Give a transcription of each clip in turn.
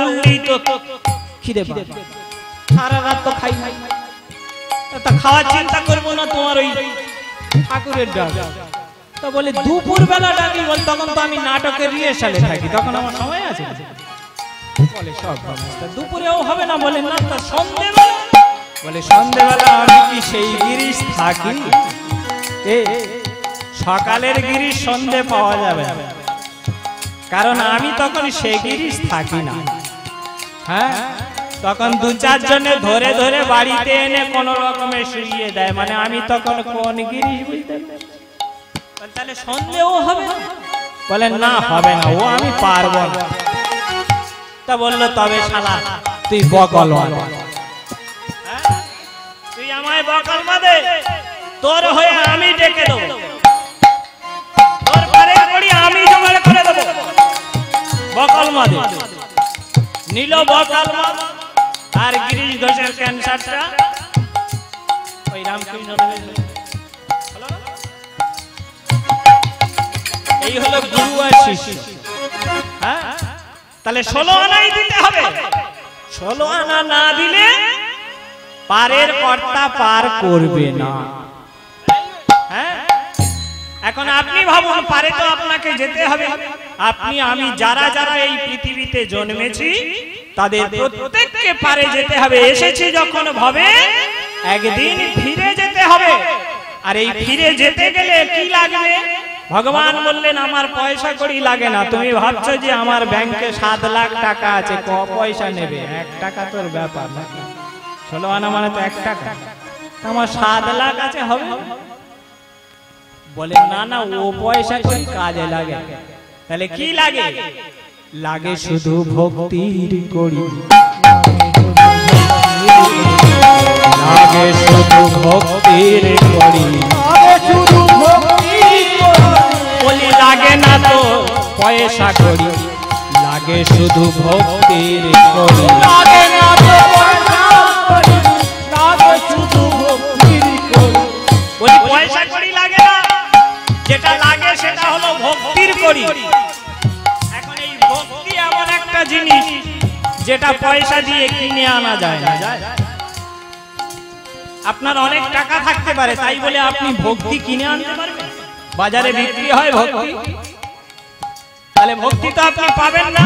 উল্লি তো খিদে পায়, সারা রাত তো খাই নাই, তা খাওয়ার চিন্তা করবো না তোমার ওই ঠাকুরের ডাক। তো বলে দুপুর বেলা ডাকি, বল তখন তো আমি নাটকের রিহার্সালে থাকি, তখন আমার সময় আছে। বলে সব দুপুরেও হবে না, বলে না তা সন্ধ্যেবেলা, বলে সন্ধ্যেবেলা আমি কি সেই গিরিশ থাকি? সকালের গিরিশ সন্ধ্যে পাওয়া যাবে, কারণ আমি তখন সে গিরিশ থাকি না। হ্যাঁ, তখন দু চার জনে ধরে ধরে বাড়িতে এনে কোন রকমে শুইয়ে দেয়, মানে আমি তখন কোন গিরিশ বুঝতে? তাহলে সন্দেহ হবে না? বলে না হবে না, ও আমি পারবো না। তা বললো তবে শালা তুই বকল, তুই আমায় বকল বাদে, তোর হয়ে আমি ডেকে দেবো, তোর পরে করি আমি জোগাড় করে দেবো। বকল মাদে নিল বকল মাদ, আর গিরিশ ঘোষের ক্যান্সারটা ওই রামকৃষ্ণ এই হলো গুরু আর শিষ্য। হ্যাঁ, তাহলে 16 আনাই দিতে হবে, 16 আনা না দিলে পারের কর্তা পার করবে না। হ্যাঁ, এখন আপনি ভাবুন, পারে তো আপনাকে যেতে হবে। আপনি আমি যারা যারা এই পৃথিবীতে জন্মেছি তাদের প্রত্যেককে পারে যেতে হবে। এসেছি যখন ভাবে একদিন ফিরে যেতে হবে। আর এই ফিরে যেতে গেলে কি লাগবে? ভগবান বললেন আমার পয়সা কড়ি লাগে না। তুমি ভাবছো যে আমার ব্যাংকে 7 লাখ টাকা আছে, ক পয়সা নেবে? 1 টাকা তোর ব্যাপার না। 16 আনা মানে তো 1 টাকা, আমার 7 লাখ আছে হবে? বলে না না, ও পয়সা কড়ি কাজে লাগে। তাহলে কি লাগে? লাগে শুধু ভক্তির কড়ি, লাগে শুধু ভক্তির কড়ি, বলি লাগে না তো পয়সা কড়ি, লাগে শুধু ভক্তির কড়ি, লাগে না তো পয়সা কড়ি, লাগে শুধু ভক্তির কড়ি। বলি পয়সা কড়ি লাগে না, যেটা লাগে সেটা হলো ভক্তির কড়ি। এখন এই ভক্তি এমন একটা জিনিস যেটা পয়সা দিয়ে কিনে আনা যায় না। আপনার অনেক টাকা থাকতে পারে, তাই বলে আপনি ভক্তি কিনে আনতে পারবেন? বাজারে বিক্রি হয় ভক্তি, তাহলে ভক্তি তো আপনি পাবেন না,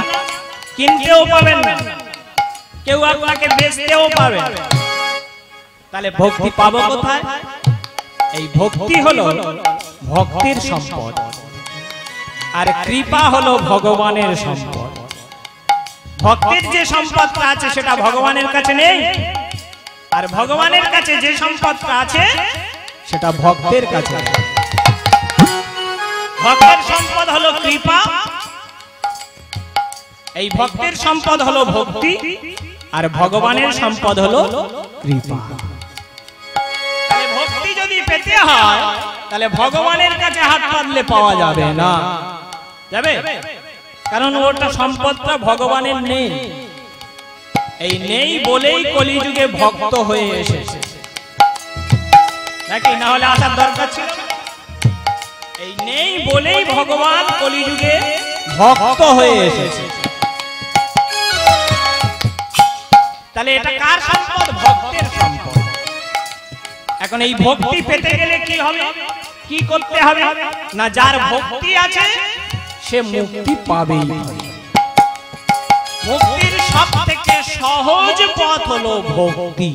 কিনতেও পাবেন না, কেউ আপনাকে বেচতেও পাবে। তাহলে ভক্তি পাবো কোথায়? এই ভক্তি হলো ভক্তির সম্পদ, আর কৃপা হলো ভগবানের সম্পদ। ভক্তির যে সম্পদটা আছে সেটা ভগবানের কাছে নেই, আর ভগবানের কাছে যে সম্পদটা আছে সেটা ভক্তের কাছে। ভক্তের সম্পদ হলো কৃপা, এই ভক্তের সম্পদ হলো ভক্তি, আর ভগবানের সম্পদ হলো কৃপা। তাহলে ভক্তি যদি পেতে হয় তাহলে ভগবানের কাছে হাত পাতলে পাওয়া যাবে না, যাবে? কারণ ওটা সম্পদটা ভগবানের নেই। এই নেই বলেই কলিযুগে ভক্ত হয়ে এসেছে, নাকি? না হলে আসার দরকার ছিল। এই নেই বলেই ভগবান কলিযুগে ভক্ত হয়ে এসেছে। তাহলে এটা কার সম্পদ? ভক্তের সম্পদ। এখন এই ভক্তি পেতে গেলে কি হবে, কি করতে হবে? না, যার ভক্তি আছে সে মুক্তি পাবেই। মুক্তির সবথেকে সহজ পথ হলো ভক্তি।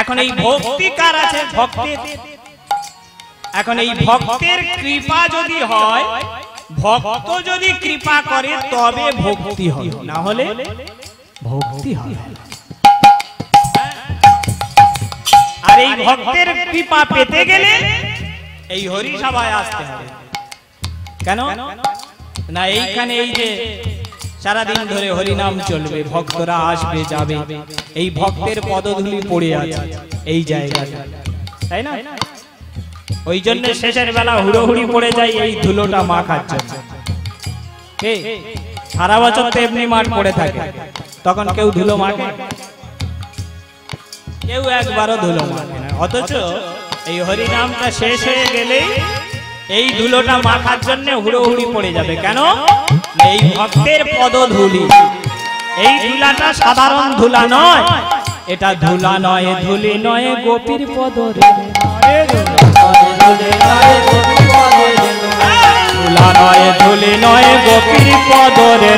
এখন এই ভক্তি কার আছে? ভক্তের। এখন এই ভক্তের কৃপা যদি হয়, ভক্ত যদি কৃপা করে তবে ভক্তি হয়, না হলে ভক্তি হয়। আর এই ভক্তের কৃপা পেতে গেলে এই হরি সভায় আসতে হবে। কেন না? এইখানে এই যে সারাদিন ধরে হরি নাম চলবে, ভক্তরা আসবে যাবে, এই ভক্তের পদধূলি পড়ে আছে এই জায়গাটা, তাই না? ওই জন্য শেষের বেলা হুড়োহুড়ি পড়ে যায় এই ধুলোটা মাখার জন্য। সারা বছর তো এমনি মাঠ পড়ে থাকে, তখন কেউ ধুলো মাখে? কেউ একবারও ধুলো মাখে না। অথচ এই হরি নামটা শেষ হয়ে গেলেই এই ধুলোটা মাখার জন্য হুড়োহুড়ি পড়ে যাবে। কেন? এই ভক্তের পদধূলি। এই ধুলাটা সাধারণ ধুলা নয়, এটা ধুলা নয়, ধুলি নয়, গোপীর পদরে ধুলা নয়, ধুলি নয়, গোপীর পদরে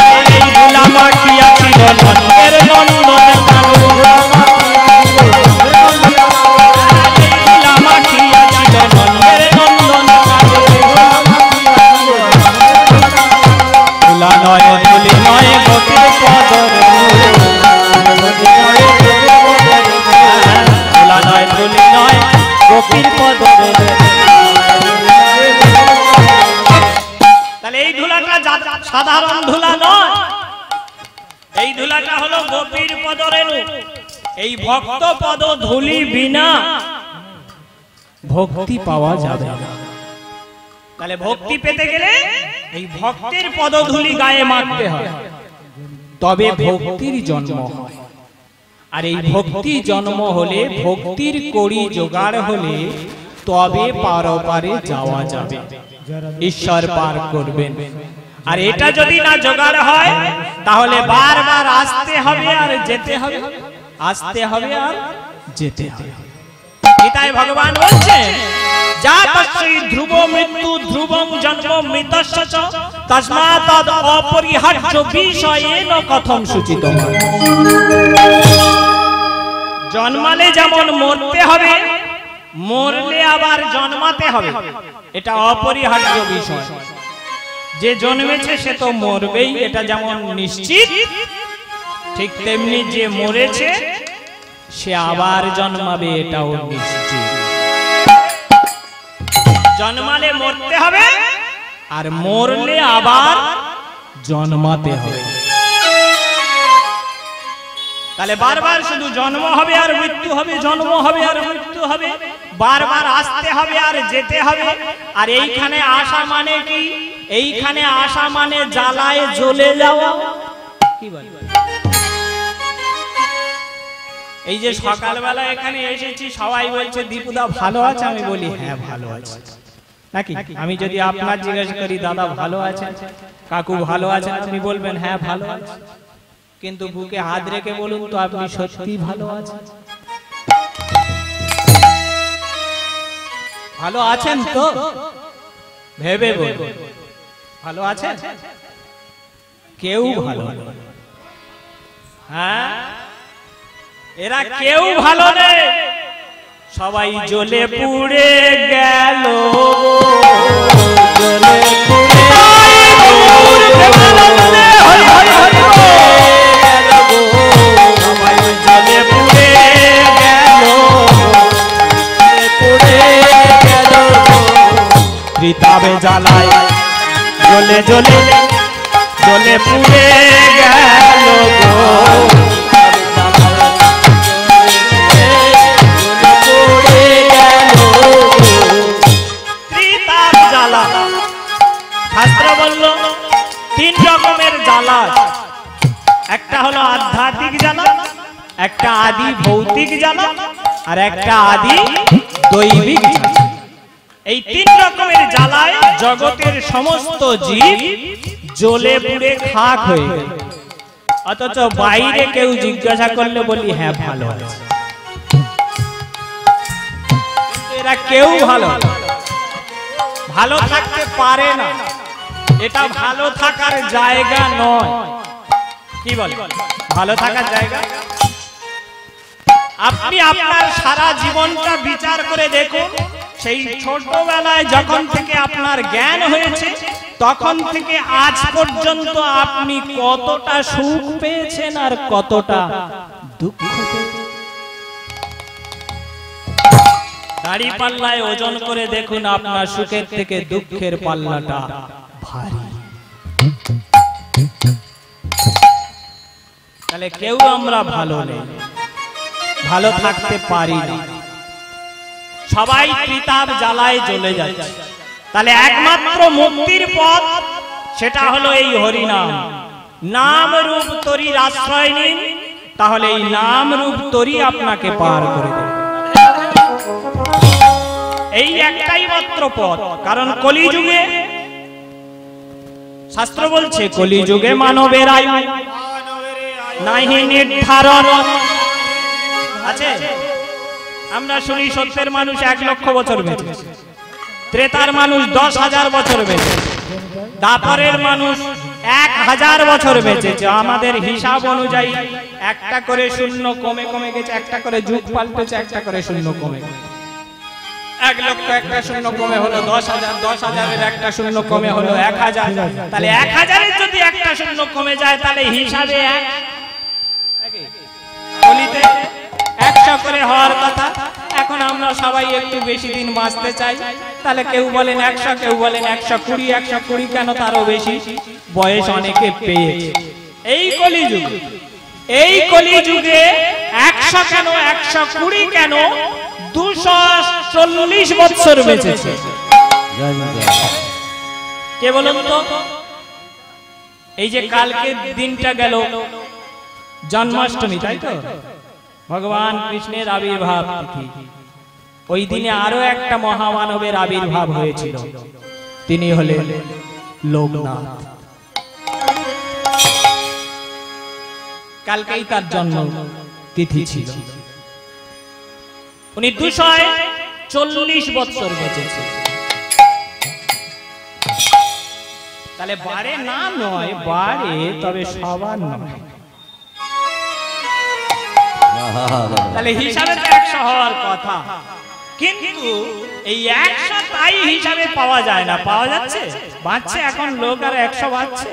এই ধুলা মাখিয়াছিল নন্দের নন্দন কানু, ধুলা মাখিয়াছিল নন্দের নন্দন কানু, ধুলা নয়, ধুলি নয়, গোপীর পদরে ধুলা নয়, ধুলি নয়, গোপীর পদরে। তাহলে এই ধুলাটা সাধারণ ধুলা নয়, এই ধুলাটা হলো গোপীর পদরেণু। এই ভক্ত পদ ধুলি বিনা ভক্তি পাওয়া যাবে না। তাহলে ভক্তি পেতে গেলে এই ভক্তের পদধূলি গায়ে মাখতে হয়, তবে ভক্তির জন্ম হয়। আর এই ভক্তি জন্ম হলে, ভক্তির কড়ি জোগাড় হলে তবে পারপারে যাওয়া যাবে, ঈশ্বর পার করবেন। আর এটা যদি না জোগাড় হয় তাহলে বারবার আসতে হবে আর যেতে হবে, আসতে হবে আর যেতে হবে। গীতায় ভগবান বলছেন, যা তস্যৈ ধ্রুব মৃত্যু ধ্রুবং জন্ম মৃতস্য চ তস্মাৎ তদ অপরিহার্য বিষয়েন কথম সূচিতম। জন্মালে যেমন মরতে হবে, মরলে আবার জন্মাতে হবে, এটা অপরিহার্য বিষয়। যে জন্মেছে সে তো মরবেই, এটা যেমন নিশ্চিত, ঠিক তেমনি যে মরেছে সে আবার জন্মাবে, এটাও নিশ্চিত। জন্মালে মরতে হবে আর মরলে আবার জন্মাতে হবে। তাহলে বারবার শুধু জন্ম হবে আর মৃত্যু হবে, জন্ম হবে আর মৃত্যু হবে, বারবার আসতে হবে আর যেতে হবে। আর এইখানে আসা মানে কি? এইখানে আসা মানে জ্বালায় জ্বলে যাওয়া। কি বলে? এই যে সকালবেলা এখানে এসেছি, সবাই বলছে দীপুদা ভালো আছে, আমি বলি হ্যাঁ ভালো আছে, নাকি? আমি যদি আপনার জিজ্ঞাসা করি দাদা ভালো আছে, কাকু ভালো আছে, আপনি বলবেন হ্যাঁ ভালো আছে। কিন্তু বুকে হাত রেখে বলুন তো আপনি সত্যি ভালো আছেন? ভালো আছেন তো? ভেবে বলুন ভালো আছেন? কেউ ভালো নেই। হ্যাঁ, এরা কেউ ভালো নেই, সবাই জ্বলে পুড়ে গেল, জ্বলে পুড়ে সবাই জ্বলে পুড়ে গেল, পুড়ে গেল ত্রিতাবে জ্বালায়, জ্বলে জ্বলে জ্বলে পুড়ে গেল গো। শাস্ত্র বলল তিন রকমের জ্বালা, একটা হলো আধ্যাত্মিক জ্বালা, একটা আদি ভৌতিক জ্বালা, আর একটা আদি দৈবিক জ্বালা। এই তিন রকমের জ্বালায় জগতের সমস্ত জীব জ্বলে পুড়ে খাক হয়ে গেল। অথচ বাইরে কেউ জিজ্ঞাসা করলে বলি হ্যাঁ ভালো আছে। এরা কেউ ভালো ভালো থাকতে পারে না, এটা ভালো থাকার জায়গা নয়। কি বল? ভালো থাকার জায়গা? আপনি আপনার সারা জীবনটা বিচার করে দেখুন, সেই ছোটবেলায় যখন থেকে আপনার জ্ঞান হয়েছে তখন থেকে আজ পর্যন্ত আপনি কতটা সুখ পেয়েছেন আর কতটা দুঃখ পেয়েছেন। দাড়ি পাল্লায় ওজন করে দেখুন, আপনার সুখের থেকে দুঃখের পাল্লাটা ভারী। তাহলে কেউ আমরা ভালো নেই, ভালো থাকতে পারি না, সবাই ত্রিতাপ জ্বালায় জ্বলে যাচ্ছে। তাহলে একমাত্র মুক্তির পথ সেটা হলো এই হরিনাম। নাম রূপ তরির আশ্রয় নিন, তাহলে এই নাম রূপ তরি আপনাকে পার করে দেবে। এই একটাই মাত্র পথ, কারণ কলিযুগে শাস্ত্র বলছে কলিযুগে মানবের আয়ু নাহি নির্ধারণ আছে। আমরা শুনি সত্যের মানুষ 1 লক্ষ বছর বেঁচে, ত্রেতার মানুষ 10,000 বছর বেঁচে, দাপরের মানুষ 1000 বছর বেঁচেছে। আমাদের হিসাব অনুযায়ী একটা করে শূন্য কমে কমে গেছে, একটা করে যুগ পাল্টেছে, একটা করে শূন্য কমে গেছে। 1 লক্ষ একটা শূন্য কমে হলো 10,000, 10,000-এর একটা শূন্য কমে হলো 1000। তাহলে 1000-এর যদি একটা শূন্য কমে যায় তাহলে হিসাবে বলিতে 100 করে হওয়ার কথা। এখন আমরা সবাই একটু বেশি দিন বাঁচতে চাই, তাহলে কেউ বলেন 100, কেউ বলেন 120, 120 কেন তারও বেশি বয়স অনেকে পেয়েছে। এই কলিযুগে, এই কলিযুগে 100 কেন 120 কেন 240 বছর বেঁচেছে। কে বলুন তো? এই যে কালকে দিনটা গেল জন্মাষ্টমী, তাই তো? ভগবান কৃষ্ণের আবির্ভাব তিথি। ওই দিনে আরো একটা মহামানবের আবির্ভাব হয়েছিল, তিনি হলেন লোকনাথ। কালকেই তার জন্ম তিথি ছিল। উনি 240 বছর বেঁচেছে। তাহলে বারে না নয়, বারে তবে সবার নয়। তাহলে হিসাবে তো 100 হওয়ার কথা, কিন্তু এই 100 তাই হিসাবে পাওয়া যায় না। পাওয়া যাচ্ছে, বাঁচছে এখন লোক আর 100 বাঁচছে?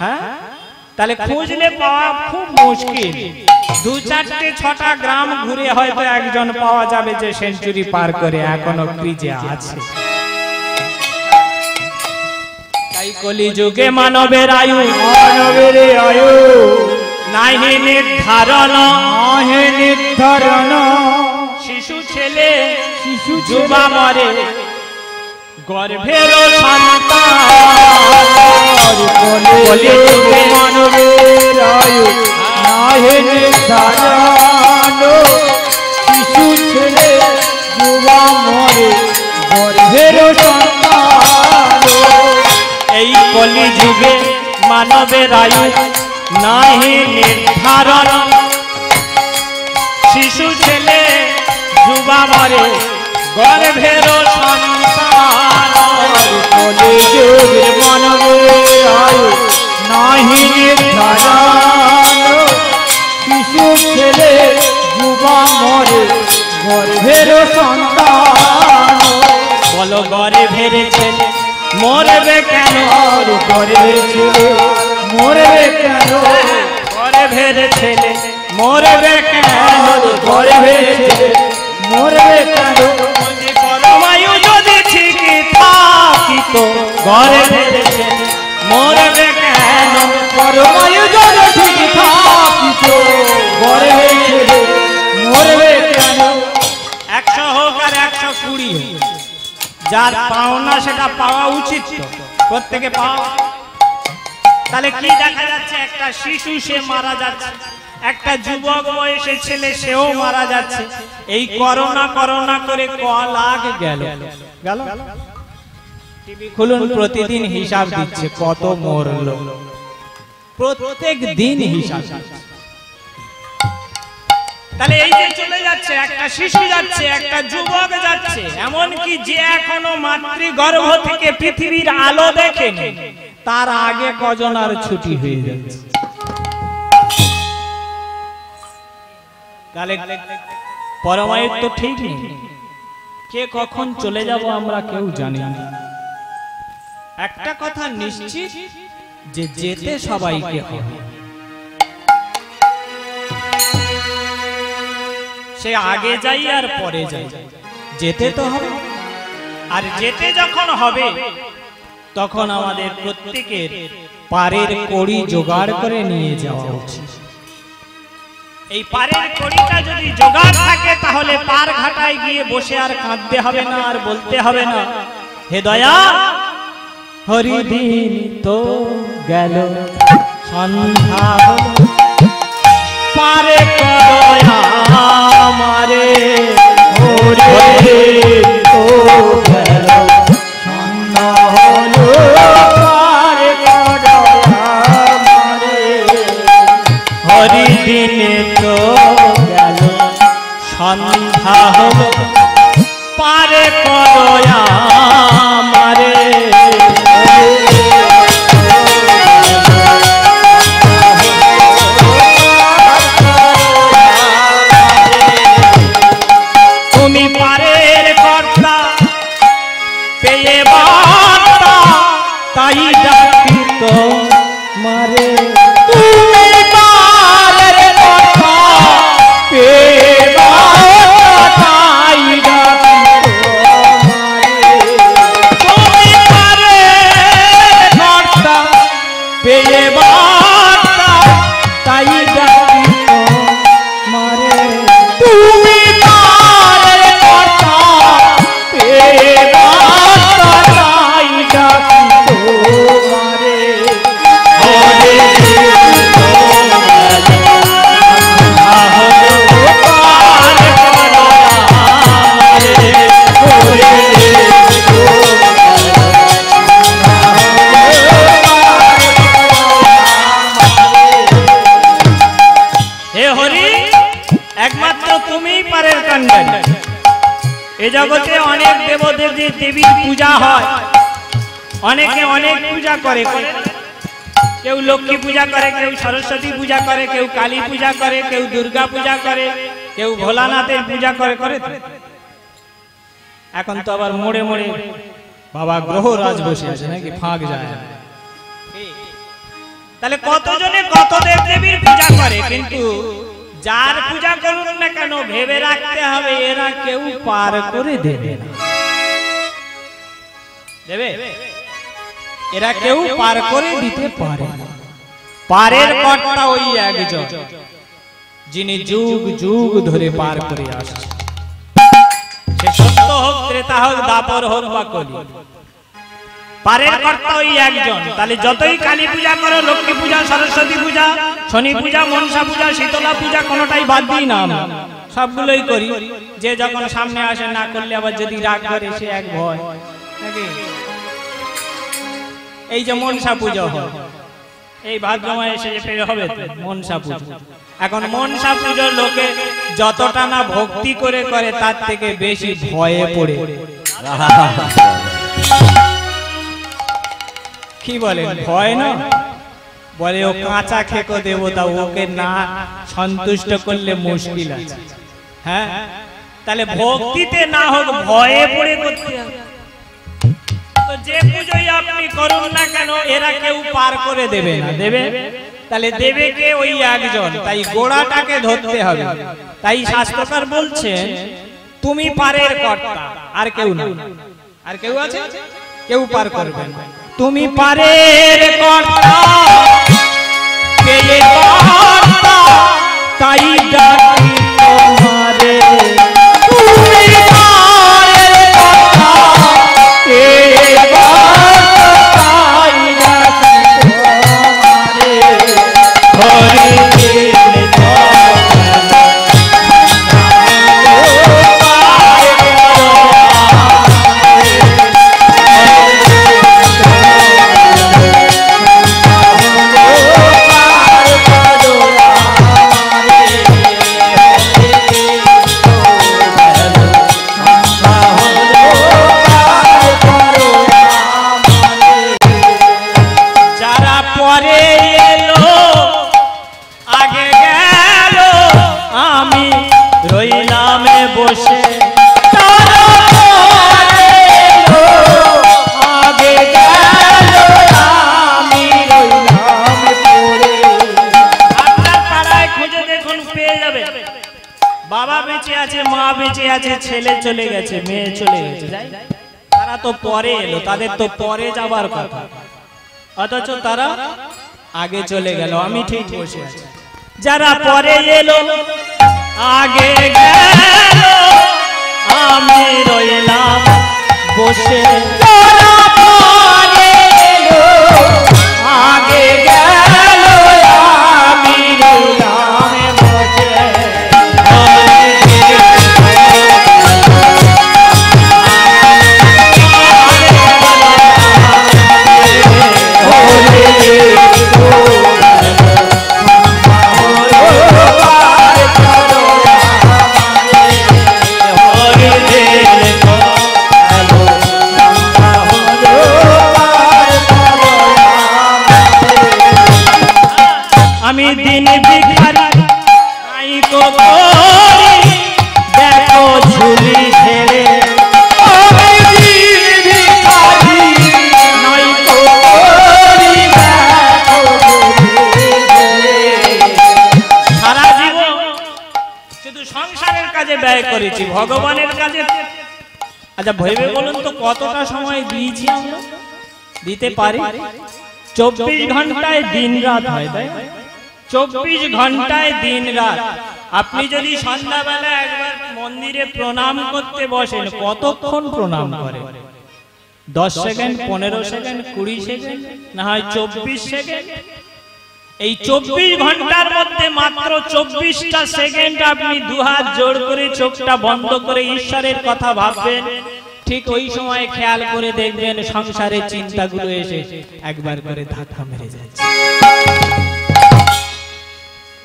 হ্যাঁ, তাহলে খুঁজলে পাওয়া খুব মুশকিল। 2-4-6টা গ্রাম ঘুরে হয়তো একজন পাওয়া যাবে যে সেঞ্চুরি পার করে এখনো ক্রিজে আছে। তাই কলিযুগে মানবের আয়ু, মানবের আয়ু নাহি নির্ধারণ, নাহি নির্ধারণ। শিশু ছেলে, শিশু যুবা মরে, গর্ভের সন্তান। কলিযুগে মানবের আয়ু নাহি নির্ধারণ। শিশু ছেলে যুবা মরে, গর্ভের সন্তান। এই কলিযুগে মানবের আয়ু নাহি নির্ধারণ। শিশু ছেলে যুবা মরে, গর্ভের সন্তান। কলিযুগে মানবের আয়ু নাহি নির্ধারণ। শিশু ছেলে যুবা মরে, গর্ভের সন্তান। বলো গর্ভের ছেলে মরবে কেন? গর্ভের ছেলে মরবে কেন? গর্ভের ছেলে মরবে কেন? গর্ভের ছেলে মরবে কেন? পরমায়ু যদি ঠিক থাকিত, গর্ভের ছেলে মরবে কেন? পরমায়ু যদি ঠিক থাকিত, গর্ভের ছেলে মরবে কেন? 100 হোক আর 120 হোক, যার পাওনা সেটা পাওয়া উচিত, প্রত্যেকে পাওয়া। তাহলে কি দেখা যাচ্ছে? একটা শিশু সে মারা যাচ্ছে, একটা যুবক বয়সের ছেলে সেও মারা যাচ্ছে। এই করোনা করোনা করে ক লাখ গেল গেল। টিভি খুলুন, প্রতিদিন হিসাব দিচ্ছে কত মরলো, প্রত্যেক দিন হিসাব। তাহলে এই যে চলে যাচ্ছে, একটা শিশু যাচ্ছে, একটা যুবক যাচ্ছে, এমন কি যে এখনো মাতৃগর্ভ থেকে পৃথিবীর আলো দেখেনি, তার আগে কজন আর ছুটি হয়ে যাচ্ছে। তাহলে পরমায়ুর তো ঠিক নেই, কে কখন চলে যাব আমরা কেউ জানি না। একটা কথা নিশ্চিত যে যেতে সবাইকে হবে। সে আগে যাই আর পরে যাই, যেতে তো হবে। আর যেতে যখন হবে তখন আমাদের প্রত্যেকের পারের কড়ি জোগাড় করে নিয়ে যাওয়া উচিত। এই পারের কড়িটা যদি জোগাড় থাকে তাহলে পার ঘাটায় গিয়ে বসে আর কাঁদতে হবে না, আর বলতে হবে না হে দয়া হরিদিন তো গেল সন্ধ্যা পারে দয়া আমারে হরিদিন তো গেল সন্ধ্যা হলো পারে দিনে তো গেল সন্ধ্যা হলো পারে করো আমারে তুমি পারের কর্তা পেয়ে বার্তা তাই ডাকি তো মারে তুমি পারের কর্তা পেয়ে বার্তা তাই ডাকি তো মারে তুমি পারের কর্তা পেয়ে বার্তা তাই ডাকি তো মারে তুমি পারের কর্তা পেয়ে বার্তা তাই ডাকি তো মারে হরে একমাত্র তুমিই পারের কান্ডারি। এ জগতে অনেক দেবদেবী দেবীর পূজা হয়, অনেকে অনেক পূজা করে, কেউ লক্ষ্মী পূজা করে, কেউ সরস্বতী পূজা করে, কেউ কালী পূজা করে, কেউ দুর্গা পূজা করে, কেউ ভোলানাথের পূজা করে করে এখন তো আবার মোড়ে মোড়ে বাবা গ্রহরাজ বসে আছে নাকি ফাঁক যায়। তাহলে কতজনে কত দেব দেবীর পূজা করে, কিন্তু যার পূজা করুন না কেন ভেবে রাখতে হবে এরা কেউ পার করে দেবে না, দেবে এরা কেউ পার করে দিতে পারে না। পারের কর্তা ওই একজন যিনি যুগ যুগ ধরে পার করে আসছে, সে সত্য হোক, ত্রেতা হোক, দাপর হোক বা কলি, পারের কর্তা ওই একজন। তাহলে যতই কালী পূজা করো, লক্ষ্মী পূজা, সরস্বতী পূজা, শনি পূজা, মনসা পূজা, শীতলা পূজা, কোনোটাই বাদ দিই না, আমরা সবগুলোই করি। যে যখন সামনে আসে না করলে আবার যদি রাগ করে সে এক ভয় নাকি। এই যে মনসা পূজা হয়, এই ভাদ্র মাসে এসে হবে মনসা পূজা। এখন মনসা পুজোর লোকে যতটা না ভক্তি করে করে তার থেকে বেশি ভয়ে পড়ে। কি বলে ভয় না, বলে ও কাঁচা খেকো দেবতা, ওকে না সন্তুষ্ট করলে মুশকিল আছে। হ্যাঁ, তাহলে ভক্তিতে না হোক ভয়ে পড়ে করতে হবে। তো যে পুজোই আপনি করুন না কেন এরা কেউ পার করে দেবে না, দেবে তাহলে দেবে কে? ওই একজন। তাই গোড়াটাকে ধরতে হবে। তাই শাস্ত্রকার বলছেন তুমি পারের কর্তা, আর কেউ না। আর কেউ আছে? কেউ পার করবে না। তুমি পারের কর্তা পেয়ে বার্তা তাই ডাকি তোমারে, তুমি পারের কর্তা পেয়ে বার্তা তাই ডাকি তোমারে। হরে ছেলে চলে গেছে, মেয়ে চলে গেছে, তারা তো পরে এলো, তাদের তো পরে যাবার কথা, অথচ তারা আগে চলে গেল। আমি ঠিক বসে আছি, যারা পরে এলো আগে গেল, আমি রইলাম বসে। যারা পরে এলো আগে গেল, আমি রইলাম বসে। Oh দিন ভিখারি নাই কো করি দেখো ঝুলি ঝেড়ে আমি দিন ভিখারি নাই কো করি দেখো ঝুলি ঝেড়ে সারা জীবন শুধু সংসারের কাজে ব্যয় করেছি ভগবানের কাজে আচ্ছা ভেবে বলুন তো কতটা সময় দিয়েছি আমরা দিতে পারি 24 ঘন্টায় দিন রাত হয় তাই 24 ঘন্টায় দিন রাত আপনি যদি সন্ধ্যাবেলা একবার মন্দিরে প্রণাম করতে বসেন কতক্ষণ প্রণাম করেন 10 সেকেন্ড 15 সেকেন্ড 20 সেকেন্ড না হয় 24 সেকেন্ড এই 24 ঘন্টার মধ্যে মাত্র 24টা সেকেন্ড আপনি দুহাত জোড় করে চোখটা বন্ধ করে ঈশ্বরের কথা ভাববেন ঠিক ওই সময় খেয়াল করে দেখবেন সংসারের চিন্তাগুলো এসে একবার করে ধাক্কা মেরে যাচ্ছে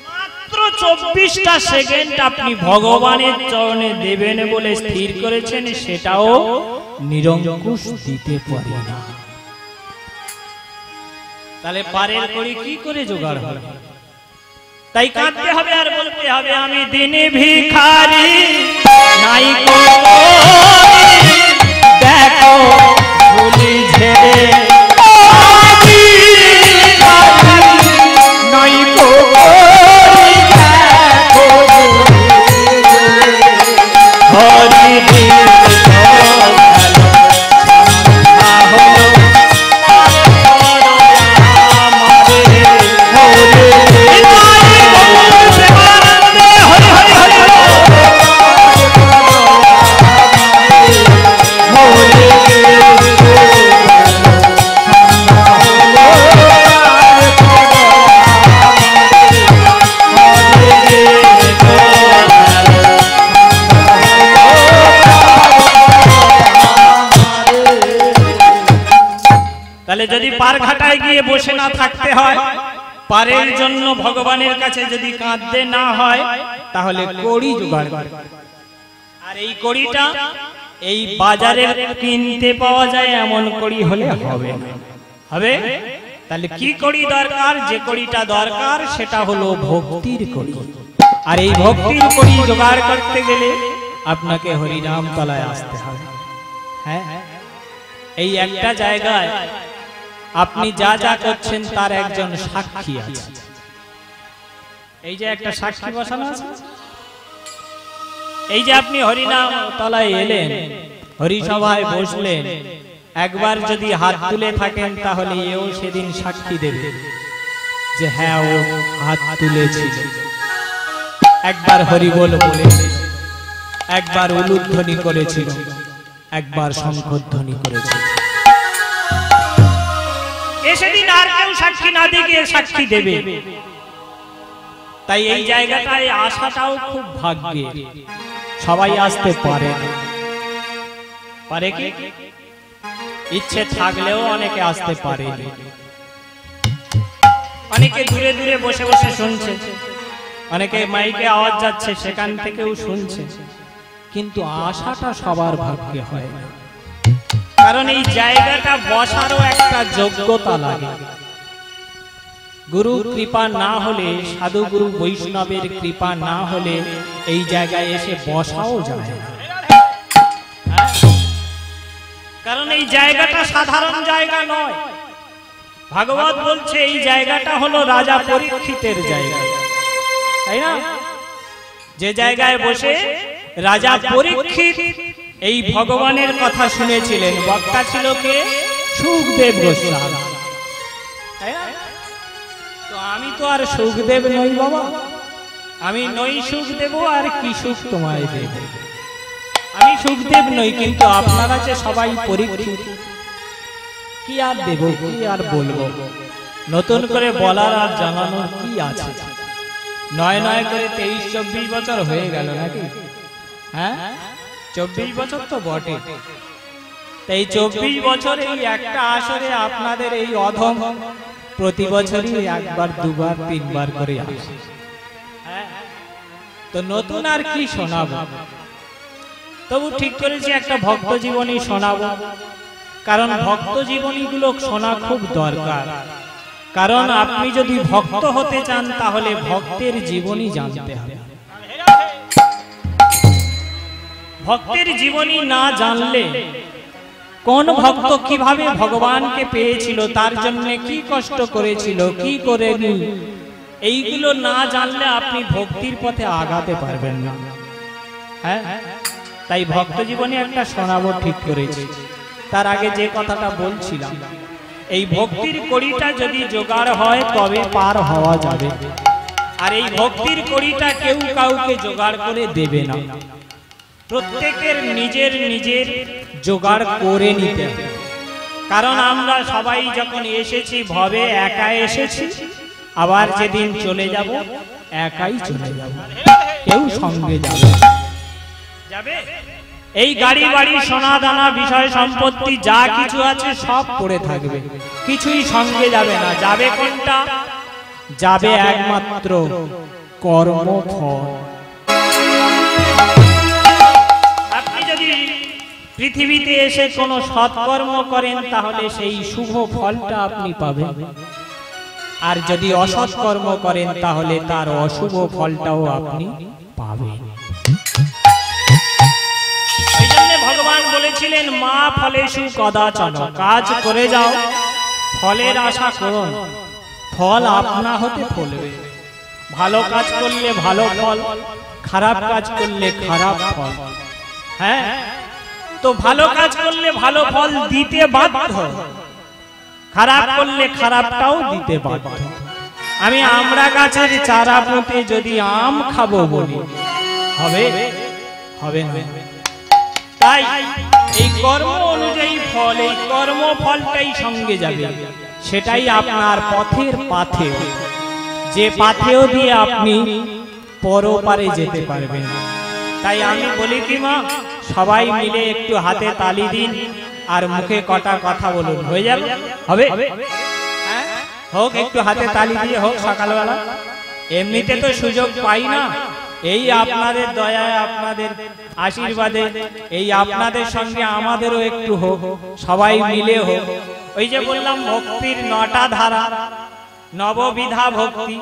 মাত্র 24টা সেকেন্ড আপনি ভগবানের চরণে দেবেন বলে স্থির করেছেন সেটাও নিরঙ্কুশ দিতে পারি না তাহলে পারের করি কি করে জোগাড় হবে তাই কাঁদতে হবে আর বলতে হবে আমি দিনে ভিখারি নাই কো দেখো ঝুলি ঝেড়ে আমি ভিখারি নাই কো দেখো হরি দিন তাহলে যদি পার ঘাটায় গিয়ে বসে না থাকতে হয় পারের জন্য ভগবানের কাছে যদি কাঁদতে না হয় তাহলে কড়ি জোগাড় করতে আর এই কড়িটা এই বাজারে কিনতে পাওয়া যায় এমন কড়ি হলে হবে হবে তাহলে কি কড়ি দরকার যে কড়িটা দরকার সেটা হলো ভক্তির কড়ি আর এই ভক্তির কড়ি জোগাড় করতে গেলে আপনাকে হরিনাম তলায় আসতে হবে হ্যাঁ এই একটা জায়গায় আপনি যা যা করছেন তার একজন সাক্ষী আছে এই যে একটা সাক্ষী বসানো আছে এই যে আপনি হরিনাম তলায় এলেন হরি সভায় বসলেন একবার যদি হাত তুলে থাকেন তাহলে এও সেদিন সাক্ষী দেবে যে হ্যাঁ ও হাত তুলেছিল একবার হরি বল বলেছে একবার উলুধ্বনি করেছিল একবার শঙ্খধ্বনি করেছিল সেদিন আর কেউ সাক্ষী না দিয়ে সাক্ষী দেবে তাই এই জায়গাটায় আসাটাও খুব ভাগ্যের সবাই আসতে পারে পারে কি ইচ্ছে থাকলেও অনেকে আসতে পারে অনেকে দূরে দূরে বসে বসে শুনছে অনেকে মাইকে আওয়াজ যাচ্ছে সেখান থেকেও শুনছে কিন্তু আশাটা সবার ভাগ্যে হয় না কারণ এই জায়গাটা বসারও একটা যোগ্যতা লাগে গুরু কৃপা না হলে সাধু গুরু বৈষ্ণবের কৃপা না হলে এই জায়গায় এসে বসাও যায় না কারণ এই জায়গাটা সাধারণ জায়গা নয় ভাগবত বলছে এই জায়গাটা হলো রাজা পরীক্ষিতের জায়গা তাই না যে জায়গায় বসে রাজা পরীক্ষিত এই ভগবানের কথা শুনেছিলেন বক্তা ছিল কে সুখদেব গোস্বামী তাই না তো আমি তো আর সুখদেব নই বাবা আমি নই সুখদেব আর কি সুখ তোমায় দেব আমি সুখদেব নই কিন্তু আপনারা যে সবাই পরীক্ষিত কি আর দেব কি আর বলবো নতুন করে বলার আর জানানোর কি আছে নয় নয় করে 23-24 বছর হয়ে গেল নাকি হ্যাঁ 24 বছর তো বটে তাই 24 বছর এই একটা আসরে আপনাদের এই অধম প্রতি বছরই একবার দুবার তিনবার করে আসে তো নতুন আর কি শোনাবো তবু ঠিক করেছি একটা ভক্ত জীবনী শোনাবো কারণ ভক্ত জীবনীগুলো শোনা খুব দরকার কারণ আপনি যদি ভক্ত হতে চান তাহলে ভক্তের জীবনী জানতে হবে। ভক্তের জীবনী না জানলে কোন ভক্ত কিভাবে ভগবানকে পেয়েছিল, তার জন্য কি কষ্ট করেছিল, কি করেনি, এইগুলো না জানলে আপনি ভক্তির পথে আগাতে পারবেন না। হ্যাঁ, তাই ভক্ত জীবনে একটা শোনাবো ঠিক করেছি। তার আগে যে কথাটা বলছিলাম, এই ভক্তির কড়িটা যদি জোগাড় হয় তবে পার হওয়া যাবে, আর এই ভক্তির কড়িটা কেউ কাউকে জোগাড় করে দেবে না। প্রত্যেকের নিজের নিজের জোগাড় করে নিতে হবে। কারণ আমরা সবাই যখন এসেছি ভবে একা এসেছি, আবার যেদিন চলে যাব একাই চলে যাব, কেউ সঙ্গে যাবে। এই গাড়ি বাড়ি সোনা দানা বিষয় সম্পত্তি যা কিছু আছে সব পড়ে থাকবে, কিছুই সঙ্গে যাবে না। যাবে কোনটা? যাবে একমাত্র কর্মফল। আপনি যদি পৃথিবীতে এসে কোনো সৎকর্ম করেন তাহলে সেই শুভ ফলটা আপনি পাবেন, আর যদি অসৎ কর্ম করেন তাহলে তার অশুভ ফলটাও আপনি পাবেন। এই জন্য ভগবান বলেছিলেন মা ফলেষু কদাচন, কাজ করে যাও, ফলের আশা করো না, ফল আপনা হতে ফলবে। ভালো কাজ করলে ভালো ফল, খারাপ কাজ করলে খারাপ ফল। হ্যাঁ, তো ভালো কাজ করলে ভালো ফল দিতে বাধ্য, খারাপ করলে খারাপটাও দিতে বাধ্য। আমি আমরা গাছের চারা পুঁতে যদি আম খাবো বলি হবে? হবে না। তাই এই কর্ম অনুযায়ী ফল, এই কর্ম ফলটাই সঙ্গে যাবে, সেটাই আপনার পথের পাথেয়, যে পাথেয় দিয়ে আপনি পরপারে যেতে পারবেন। তাই আমি বলি কি মা, সবাই মিলে একটু হাতে তালি দিন আর মুখে কটা কথা বলুন, হয়ে যাবে? হবে? হোক, একটু হাতে তালি দিয়ে হোক সকালবেলা। এমনিতে তো সুযোগ পাই না, এই আপনাদের দয়ায়, আপনাদের আশীর্বাদে, এই আপনাদের সঙ্গে আমাদেরও একটু হোক, সবাই মিলে হোক। ওই যে বললাম ভক্তির 9টা ধারা, নববিধা ভক্তি।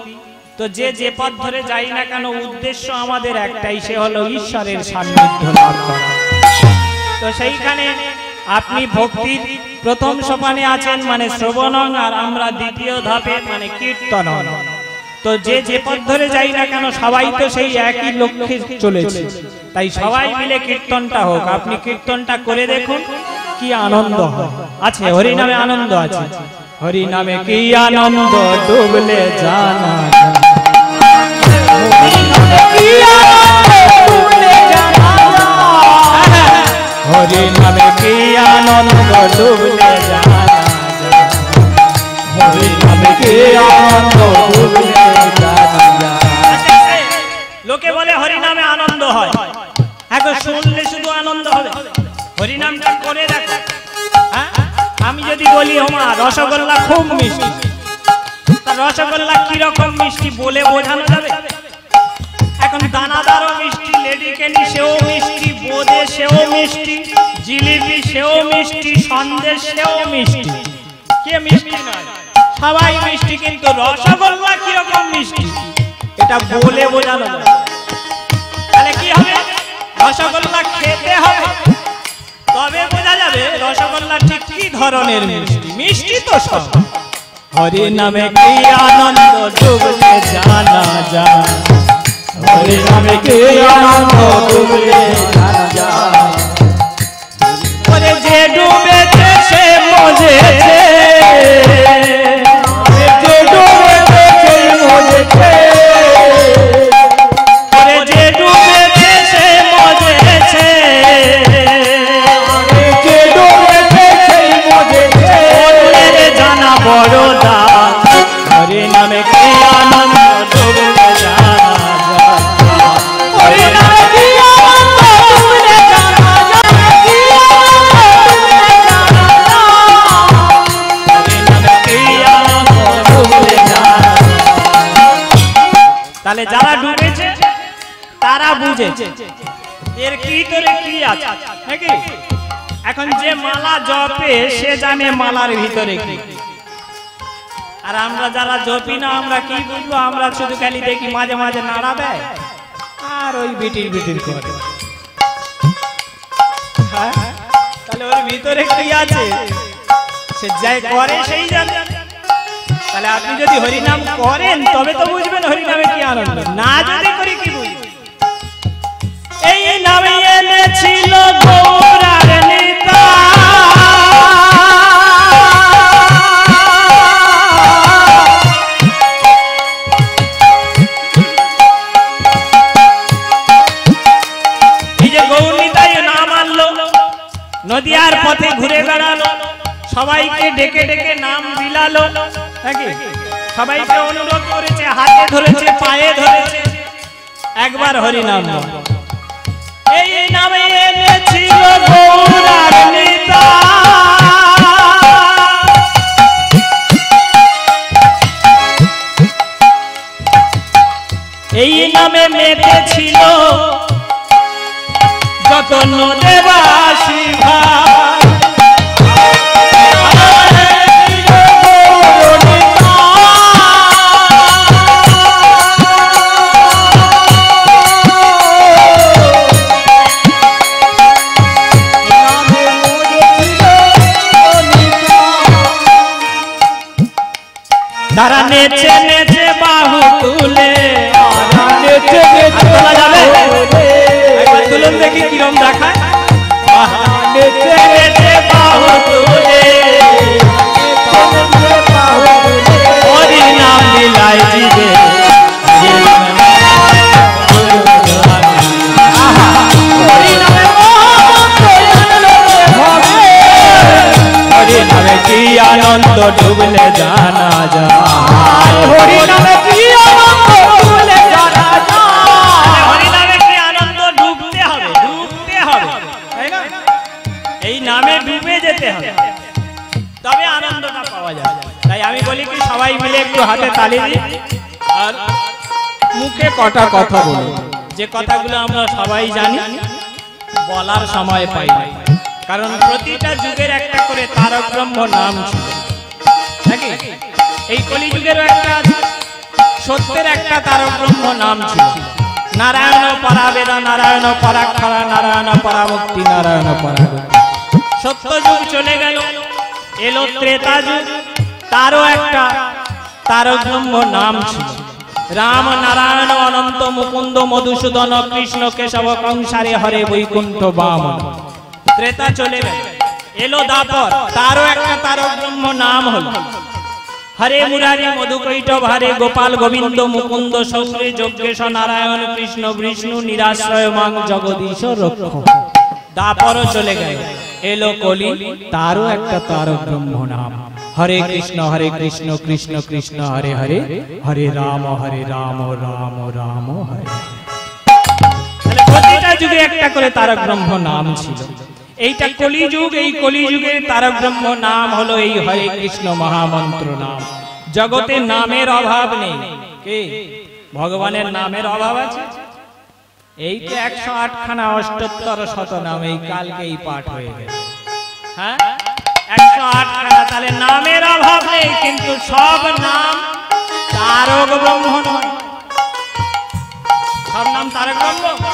তো যে যে পথ ধরে যাই না কেন, উদ্দেশ্য আমাদের একটাই, সে হলো ঈশ্বরের সান্নিধ্য লাভ করা। তো সেইখানে আপনি ভক্তির প্রথম সোপানে আছেন মানে শ্রবণং, আর আমরা দ্বিতীয় ধাপে মানে কীর্তনং। তো যে যে পথ ধরে যাই না কেন সবাই তো সেই একই লক্ষ্যে চলেছে, তাই সবাই মিলে কীর্তনটা হোক। আপনি কীর্তনটা করে দেখুন কি আনন্দ হয়। আছে হরি নামে আনন্দ আছে, হরি নামে কি আনন্দ ডুবলে জানা যায়, হরি নামে কি আনন্দ ডুবলে জানা যায়, হরি নামে কি আনন্দ ডুবলে জানা যায়, হরি নামে কি আনন্দ ডুবলে জানা যায়। লোকে বলে হরি নামে আনন্দ হয়, এখন শুনলে শুধু আনন্দ হবে? হরি নামটা করে দেখো। হ্যাঁ, আমি যদি বলি ওমা রসগোল্লা খুব মিষ্টি, তা রসগোল্লা কিরকম মিষ্টি বলে বোঝানো যাবে? এখন দানাদারও মিষ্টি, লেডিকেনি সেও মিষ্টি, বোঁদে সেও মিষ্টি, জিলিপি সেও মিষ্টি, সন্দেশ সেও মিষ্টি। কে মিষ্টি নয়? সবাই মিষ্টি, কিন্তু রসগোল্লা কিরকম মিষ্টি এটা বলে বোঝানো যাবে? তাহলে কি হবে? রসগোল্লা খেতে হবে, তবে বোঝা যাবে রসগোল্লা ঠিক কি ধরনের মিষ্টি। মিষ্টি তো সব। হরি নামে কি আনন্দ ডুবলে জানা যায়, হরি নামে কি আনন্দ ডুবলে জানা যায়, ওরে যে ডুবেছে সে মজেছে, যে ডুবেছে সে মজেছে, ওরে যে ডুবেছে সে মজেছে, জানা বড় দান, হরি নামে কি আনন্দ ডুবলে জানা যায়, হরি নামে কি আনন্দ ডুবলে জানা যায়, কি আনন্দ ডুবলে জানা যায়, হরি নামে কি আনন্দ ডুবলে জানা যায়। তাহলে যারা ডুবেছে তারা বুঝেছে এর ভিতরে কি আছে, নাকি? এখন যে মালা জপে সে জানে মালার ভিতরে কি। আর আমরা যারা জপি না আমরা কি বুঝবো, আমরা শুধু খালি দেখি মাঝে মাঝে নাড়া দেয় আর ওই বিটির বিটির করে। তাহলে ওর ভিতরে কি আছে সে যাই করে সেই জানে। তাহলে আপনি যদি হরিনাম করেন তবে তো বুঝবেন হরিনামে কি আনন্দ, না যদি করি কি বুঝবেন। এই নামে এনেছিল গৌরার নেতা, এই যে গৌরনীতাই নাম আনলো, নদিয়ার পথে ঘুরে বেড়ালো, সবাইকে ডেকে ডেকে নাম বিলালো, নাকি সবাইকে অনুরোধ করেছে, হাতে ধরেছে, পায়ে ধরেছে, একবার হরিনাম বল। এই নামে এনেছিল গৌরার নেতা, এই নামে মেতেছিল যত নদেবাসী ভাই। তারা নেচে নেচে বাহু তুলে, নেচে নেচে যাবে একবার তুলুন দেখি কিরম দেখায়। নেচে নেচে বাহু তুলে হরি নাম দিলাই জিবে, হরি নামে কি আনন্দ ডুবলে জানা যায়, হরি নামে কি আনন্দ ডুবলে জানা যায়। হরি নামে কি আনন্দ ডুবতে হবে, ডুবতে হবে, তাই না? এই নামে ডুবে যেতে হবে তবে আনন্দটা পাওয়া যায়। তাই আমি বলি কি সবাই মিলে একটু হাতে তালি দিই আর মুখে কটা কথা বলি, যে কথাগুলো আমরা সবাই জানি বলার সময় পাই না। কারণ প্রতিটা যুগের একটা করে তারক ব্রহ্ম নাম ছিল, নাকি? এই কলিযুগেরও একটা সত্যের একটা তারক ব্রহ্ম নাম ছিল, নারায়ণ পরাবেদা, নারায়ণ পরাক্ষরা, নারায়ণ পরামুক্তি, নারায়ণ পরাগতি। সত্য যুগ চলে গেল, এলো ত্রেতা যুগ, তারও একটা তারক ব্রহ্ম নাম ছিল রাম, নারায়ণ, অনন্ত, মুকুন্দ, মধুসূদন, কৃষ্ণ, কেশব, কংসারে, হরে, বৈকুণ্ঠ, বামন। ত্রেতা চলে গেল, এলো দ্বাপর, তারও একটা তারক ব্রহ্ম নাম হলো হরে মুরারি, মধুকৈটভ, হরে গোপাল, গোবিন্দ, মুকুন্দ, সৌরে, যজ্ঞেশ, নারায়ণ, কৃষ্ণ, বিষ্ণু, নিরাশ্রয়, মাং, জগদীশ, রক্ষ। দ্বাপরও চলে গেল, এলো কলি, তারও একটা তারক ব্রহ্ম নাম হরে কৃষ্ণ, কৃষ্ণ কৃষ্ণ, হরে হরে, হরে রাম, রাম রাম হরে। প্রতিটা যুগে একটা করে তারক ব্রহ্ম নাম ছিল। এইটা কলিযুগ, এই কলিযুগের তারক ব্রহ্ম নাম হলো এই হরে কৃষ্ণ মহামন্ত্র নাম। জগতে নামের অভাব নেই, কে ভগবানের নামের অভাব আছে? এই তো 108 খানা 78 শত নাম এই কালকেই পাঠ হয়ে গেল। হ্যাঁ 108 খানা, তাহলে নামের অভাব নেই, কিন্তু সব নাম তারক ব্রহ্ম নয়। সব নাম তারক ব্রহ্ম,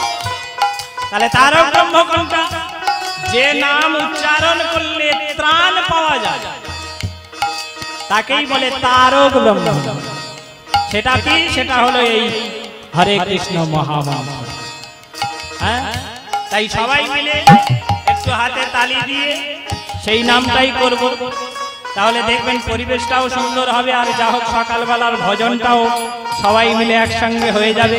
তাহলে তারক ব্রহ্ম কোনটা? যে নাম উচ্চারণ করলে ত্রাণ পাওয়া যায় তাকেই বলে তারক ব্রহ্ম। সেটা কি? সেটা হলো এই হরে কৃষ্ণ মহামন্ত্র। হ্যাঁ, তাই সবাই মিলে একটু হাতে তালি দিয়ে সেই নামটাই করব, তাহলে দেখবেন পরিবেশটাও সুন্দর হবে। আর যা হোক সকালবেলার ভজনটাও সবাই মিলে একসঙ্গে হয়ে যাবে।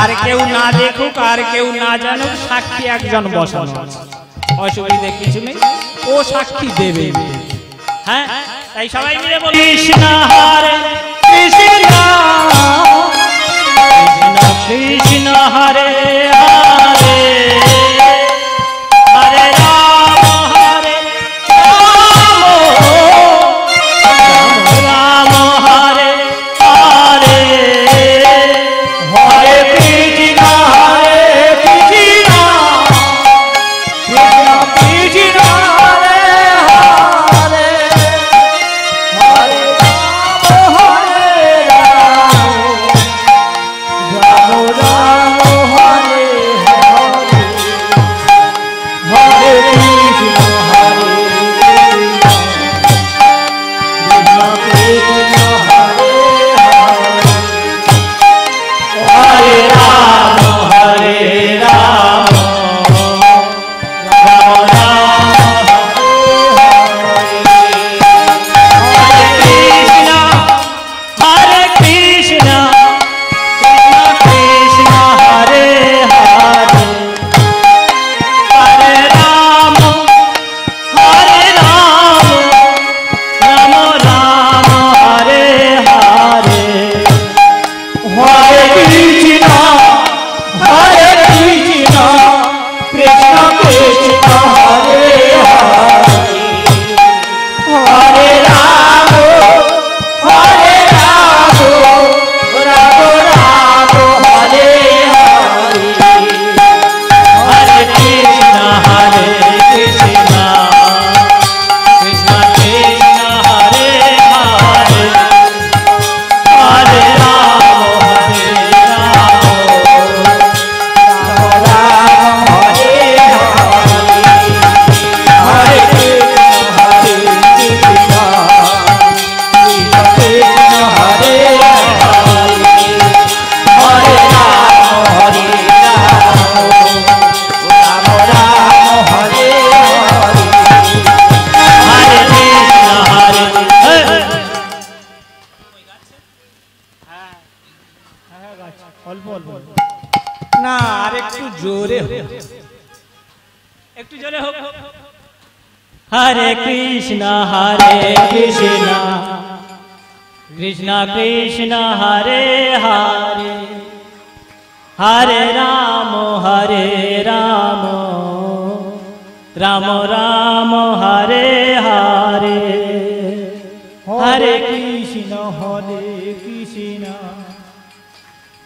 আর কেউ না দেখুক আর কেউ না জানুক, সাক্ষী একজন বসানো আছে, অসুবিধে কিছু নেই, ও সাক্ষী দেবে। হ্যাঁ, তাই সবাই মিলে বলি কৃষ্ণ হরে কৃষ্ণ, কৃষ্ণ হরে হরে, হরে রাম হরে রাম, রাম হরে হরে, হরে কৃষ্ণ হরে কৃষ্ণ, কৃষ্ণ হরে হরে, হরে রাম অল্প অল্প না, আর একটু জোরে হোক, একটু জোরে হোক। হরে কৃষ্ণ কৃষ্ণ কৃষ্ণ হরে হরে, হরে রাম রাম রাম হরে হরে, হরে কৃষ্ণ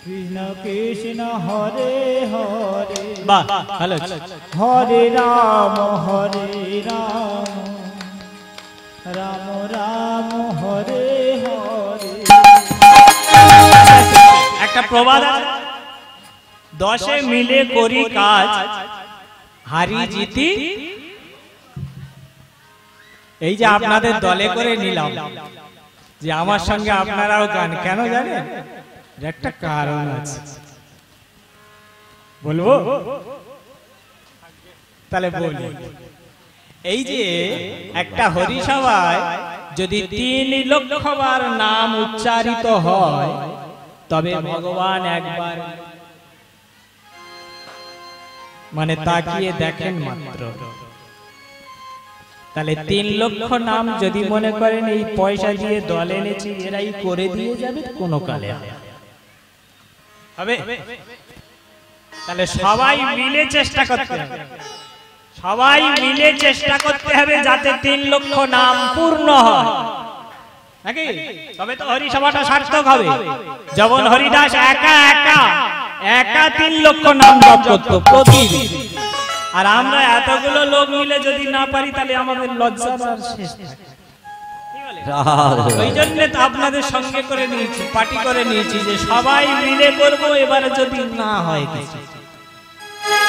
কৃষ্ণ কৃষ্ণ হরে হরে, বাহ ভালো, হরে রাম রাম রাম হরে হরে। একটা প্রবাদ, 10 মিলে করি কাজ, হারি জিতি। এই যে আপনাদের দলে করে নিলাম, যে আমার সঙ্গে আপনারাও গান, কেন জানেন? একটা কারণ আছে, বলবো? তাহলে বলি। এই যে একটা হরিসভায় যদি 3 লক্ষ বার নাম উচ্চারিত হয়, তবে ভগবান একবার মানে তাকিয়ে দেখেন মাত্র। তাহলে 3 লক্ষ নাম যদি মনে করেন এই পয়সা দিয়ে দল এনেছি, এরাই করে দিয়ে যাবে, কোনো কালে হবে? তাহলে সবাই মিলে চেষ্টা করতে হবে, সবাই মিলে চেষ্টা করতে হবে যাতে 3 লক্ষ নাম পূর্ণ হয়, নাকি? তবে তো হরিসভাটা সার্থক হবে। যেমন হরিদাস একা 3 লক্ষ নাম জপ করত প্রতিদিন, আর আমরা এতগুলো লোক মিলে যদি না পারি, তাহলে আমাদের লজ্জা শেষ থাকে। ওই জন্য তো আপনাদের সঙ্গে করে নিয়েছি, পার্টি করে নিয়েছি, যে সবাই মিলে করবো। এবারে যদি না হয় কিছু,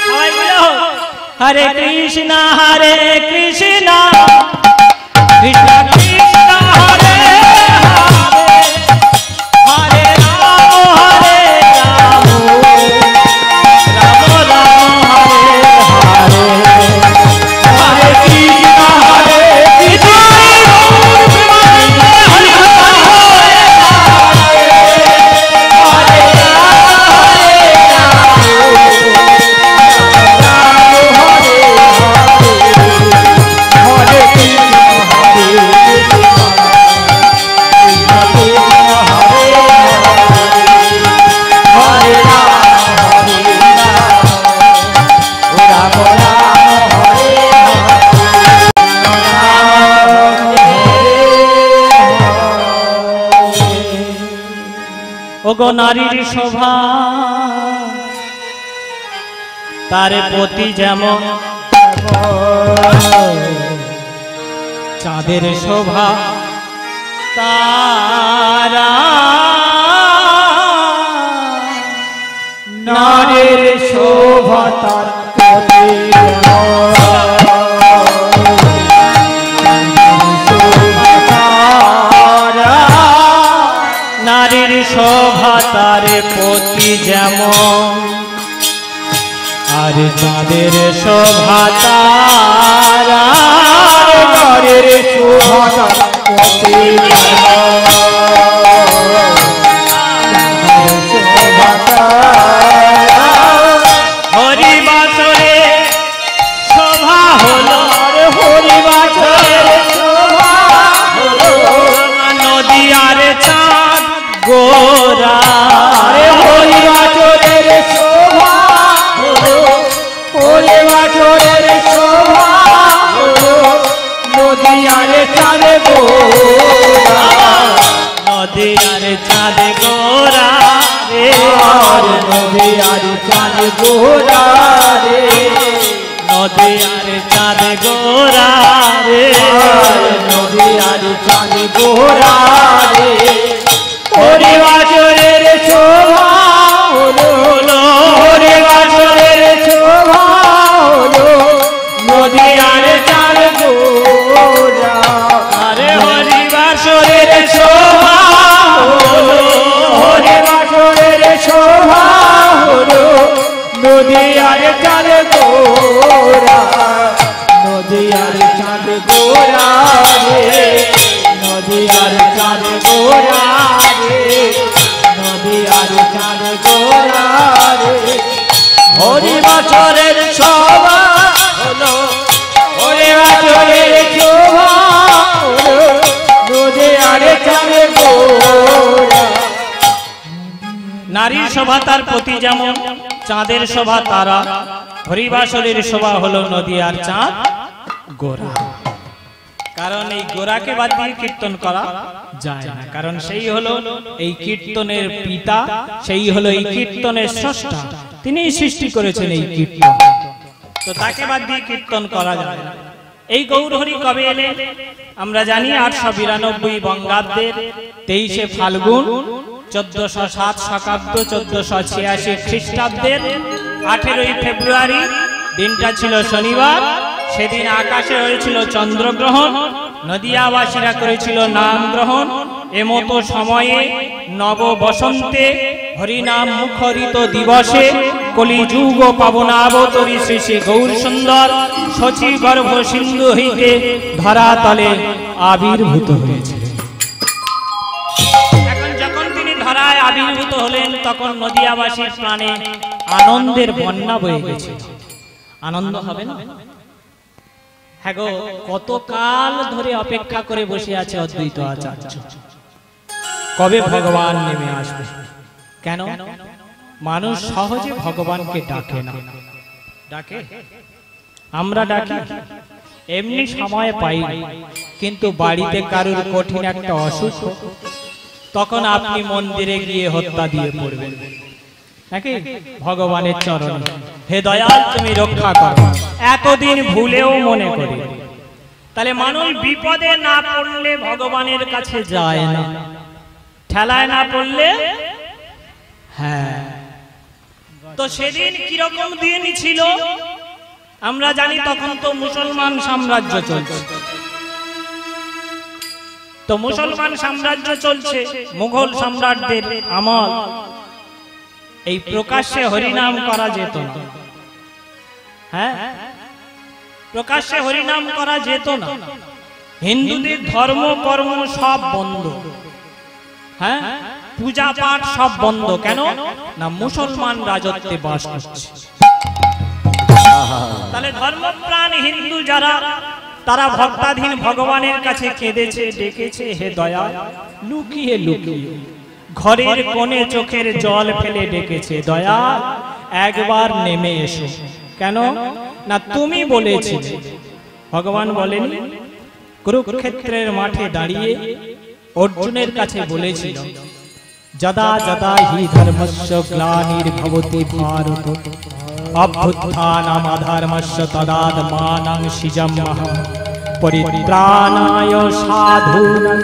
সবাই মিলে হোক। হরে কৃষ্ণ কৃষ্ণ কৃষ্ণ কৃষ্ণ হরে হরে, হরে রাম রাম রাম হরে হরে, হরে কৃষ্ণ কৃষ্ণ ওগো নারীর শোভা তার প্রতি যেমন, চাঁদের শোভা তারা, নারীর শোভা তার প্রতি নারীর শোভা তার প্রতি যেমন, আর চাঁদের শোভা তারা, নারীর শোভা তার প্রতি হরিবাসরে শোভা হলো, হরিবাসরে শোভা হলো, নদিয়ার চাঁদ গোরা, হরিবাসরের শোভা হলো, হরিবাসরের শোভা হলো, নদিয়ার চাঁদ গোরা, নদিয়ার চাঁদ গোরা রে, নদিয়ার চাঁদ গোরা রে, নদিয়ার চাঁদ গোরা রে, নদিয়ার চাঁদ গোরা রে, হরিবাসরের শোভা হলো, হরিবাসরের শোভা হলো, নদিয়ার চাঁদ গোরা, আরে হরিবাসরের শোভা হলো, হরিবাসরের শোভা হলো, নদিয়ার চাঁদ গোরা, নদিয়ার চাঁদ গোরা রে, নদিয়ার চাঁদ গোরা হরি বছরের সভা হলো, হরি বছরের শোভা হলো, রোদে আরে চাঁদে গোরা। নারীর শোভা তার প্রতি যেমন, চাঁদের শোভা তারা, হরিবাসরের শোভা হলো নদী আর চাঁদ গোরা। কারণ এই গোরাকে বাদ দিয়ে কীর্তন করা যায় না, কারণ সেই হলো এই কীর্তনের পিতা, সেই হলো এই কীর্তনের স্রষ্টা, তিনিই সৃষ্টি করেছেন এই কীর্তন, তো তাকে বাদ দিয়ে কীর্তন করা যায় না। এই গৌরহরি কবে এলেন আমরা জানি 892 বঙ্গাব্দের 23শে ফাল্গুন, 1407 শকাব্দ, 1486 খ্রিস্টাব্দের 18ই ফেব্রুয়ারি, দিনটা ছিল শনিবার। সেদিন আকাশে হয়েছিল চন্দ্রগ্রহণ, নদিয়াবাসীরা করেছিল নাম গ্রহণ। এমতো সময়ে নব বসন্তে হরিনাম মুখরিত দিবসে কলিযুগ পাবনাবতরী শ্রী শ্রী গৌর সুন্দর শচী গর্ভ সিন্ধু হইতে ধরাতলে আবির্ভূত হয়েছে। এখন যখন তিনি ধরায় আবির্ভূত হলেন, তখন নদিয়াবাসীর প্রাণে আনন্দের বন্যা বয়ে গেছে। আনন্দ হবে না? হ্যাঁ গো, কতকাল ধরে অপেক্ষা করে বসে আছে অদ্বৈত আচার্য, কবে ভগবান নেমে আসবে। কেন? মানুষ সহজে ভগবানকে ডাকে না। ডাকে? আমরা ডাকি, এমনি সময় পাই, কিন্তু বাড়িতে কারুর কঠিন একটা অসুখ, তখন আপনি মন্দিরে গিয়ে হত্যা দিয়ে পড়বেন নাকি ভগবানের চরণে, হে দয়াল তুমি রক্ষা করো, এতদিন ভুলেও মনে করি। তাহলে মানুষ বিপদে না পড়লে ভগবানের কাছে যায় না, ঠেলায় না পড়লে। হ্যাঁ, তো সেদিন কিরকম দিন ছিল আমরা জানি। তখন তো মুসলমান সাম্রাজ্য চলছে, তো মুসলমান সাম্রাজ্য চলছে, মুঘল সম্রাটদের আমল। এই প্রকাশ্যে হরিনাম করা যেত না। হ্যাঁ, প্রকাশ্যে হরিনাম করা যেত না। হিন্দুদের ধর্ম কর্ম সব বন্ধ, হ্যাঁ, পূজা পাঠ সব বন্ধ। কেন না? মুসলমান রাজত্বে বাস করছে। তাহলে ধর্মপ্রাণ হিন্দু যারা, তারা ভক্তাধীন ভগবানের কাছে কেঁদেছে, ডেকেছে, হে দয়াল, লুকিয়ে লুকিয়ে ঘরের কোণে চোখের জল ফেলে ডেকেছে, দয়াল একবার নেমে এসো। কেন না? তুমি বলেছিলে, ভগবান বলেনি? কুরুক্ষেত্রের মাঠে দাঁড়িয়ে অর্জুনের কাছে বলেছিল, যদা যদা হি ধর্মস্য গ্লানির্ভবতি ভারত অভ্যুত্থানমধর্মস্য তদাত্মানং সৃজাম্যহং পরিত্রাণায় সাধূনাং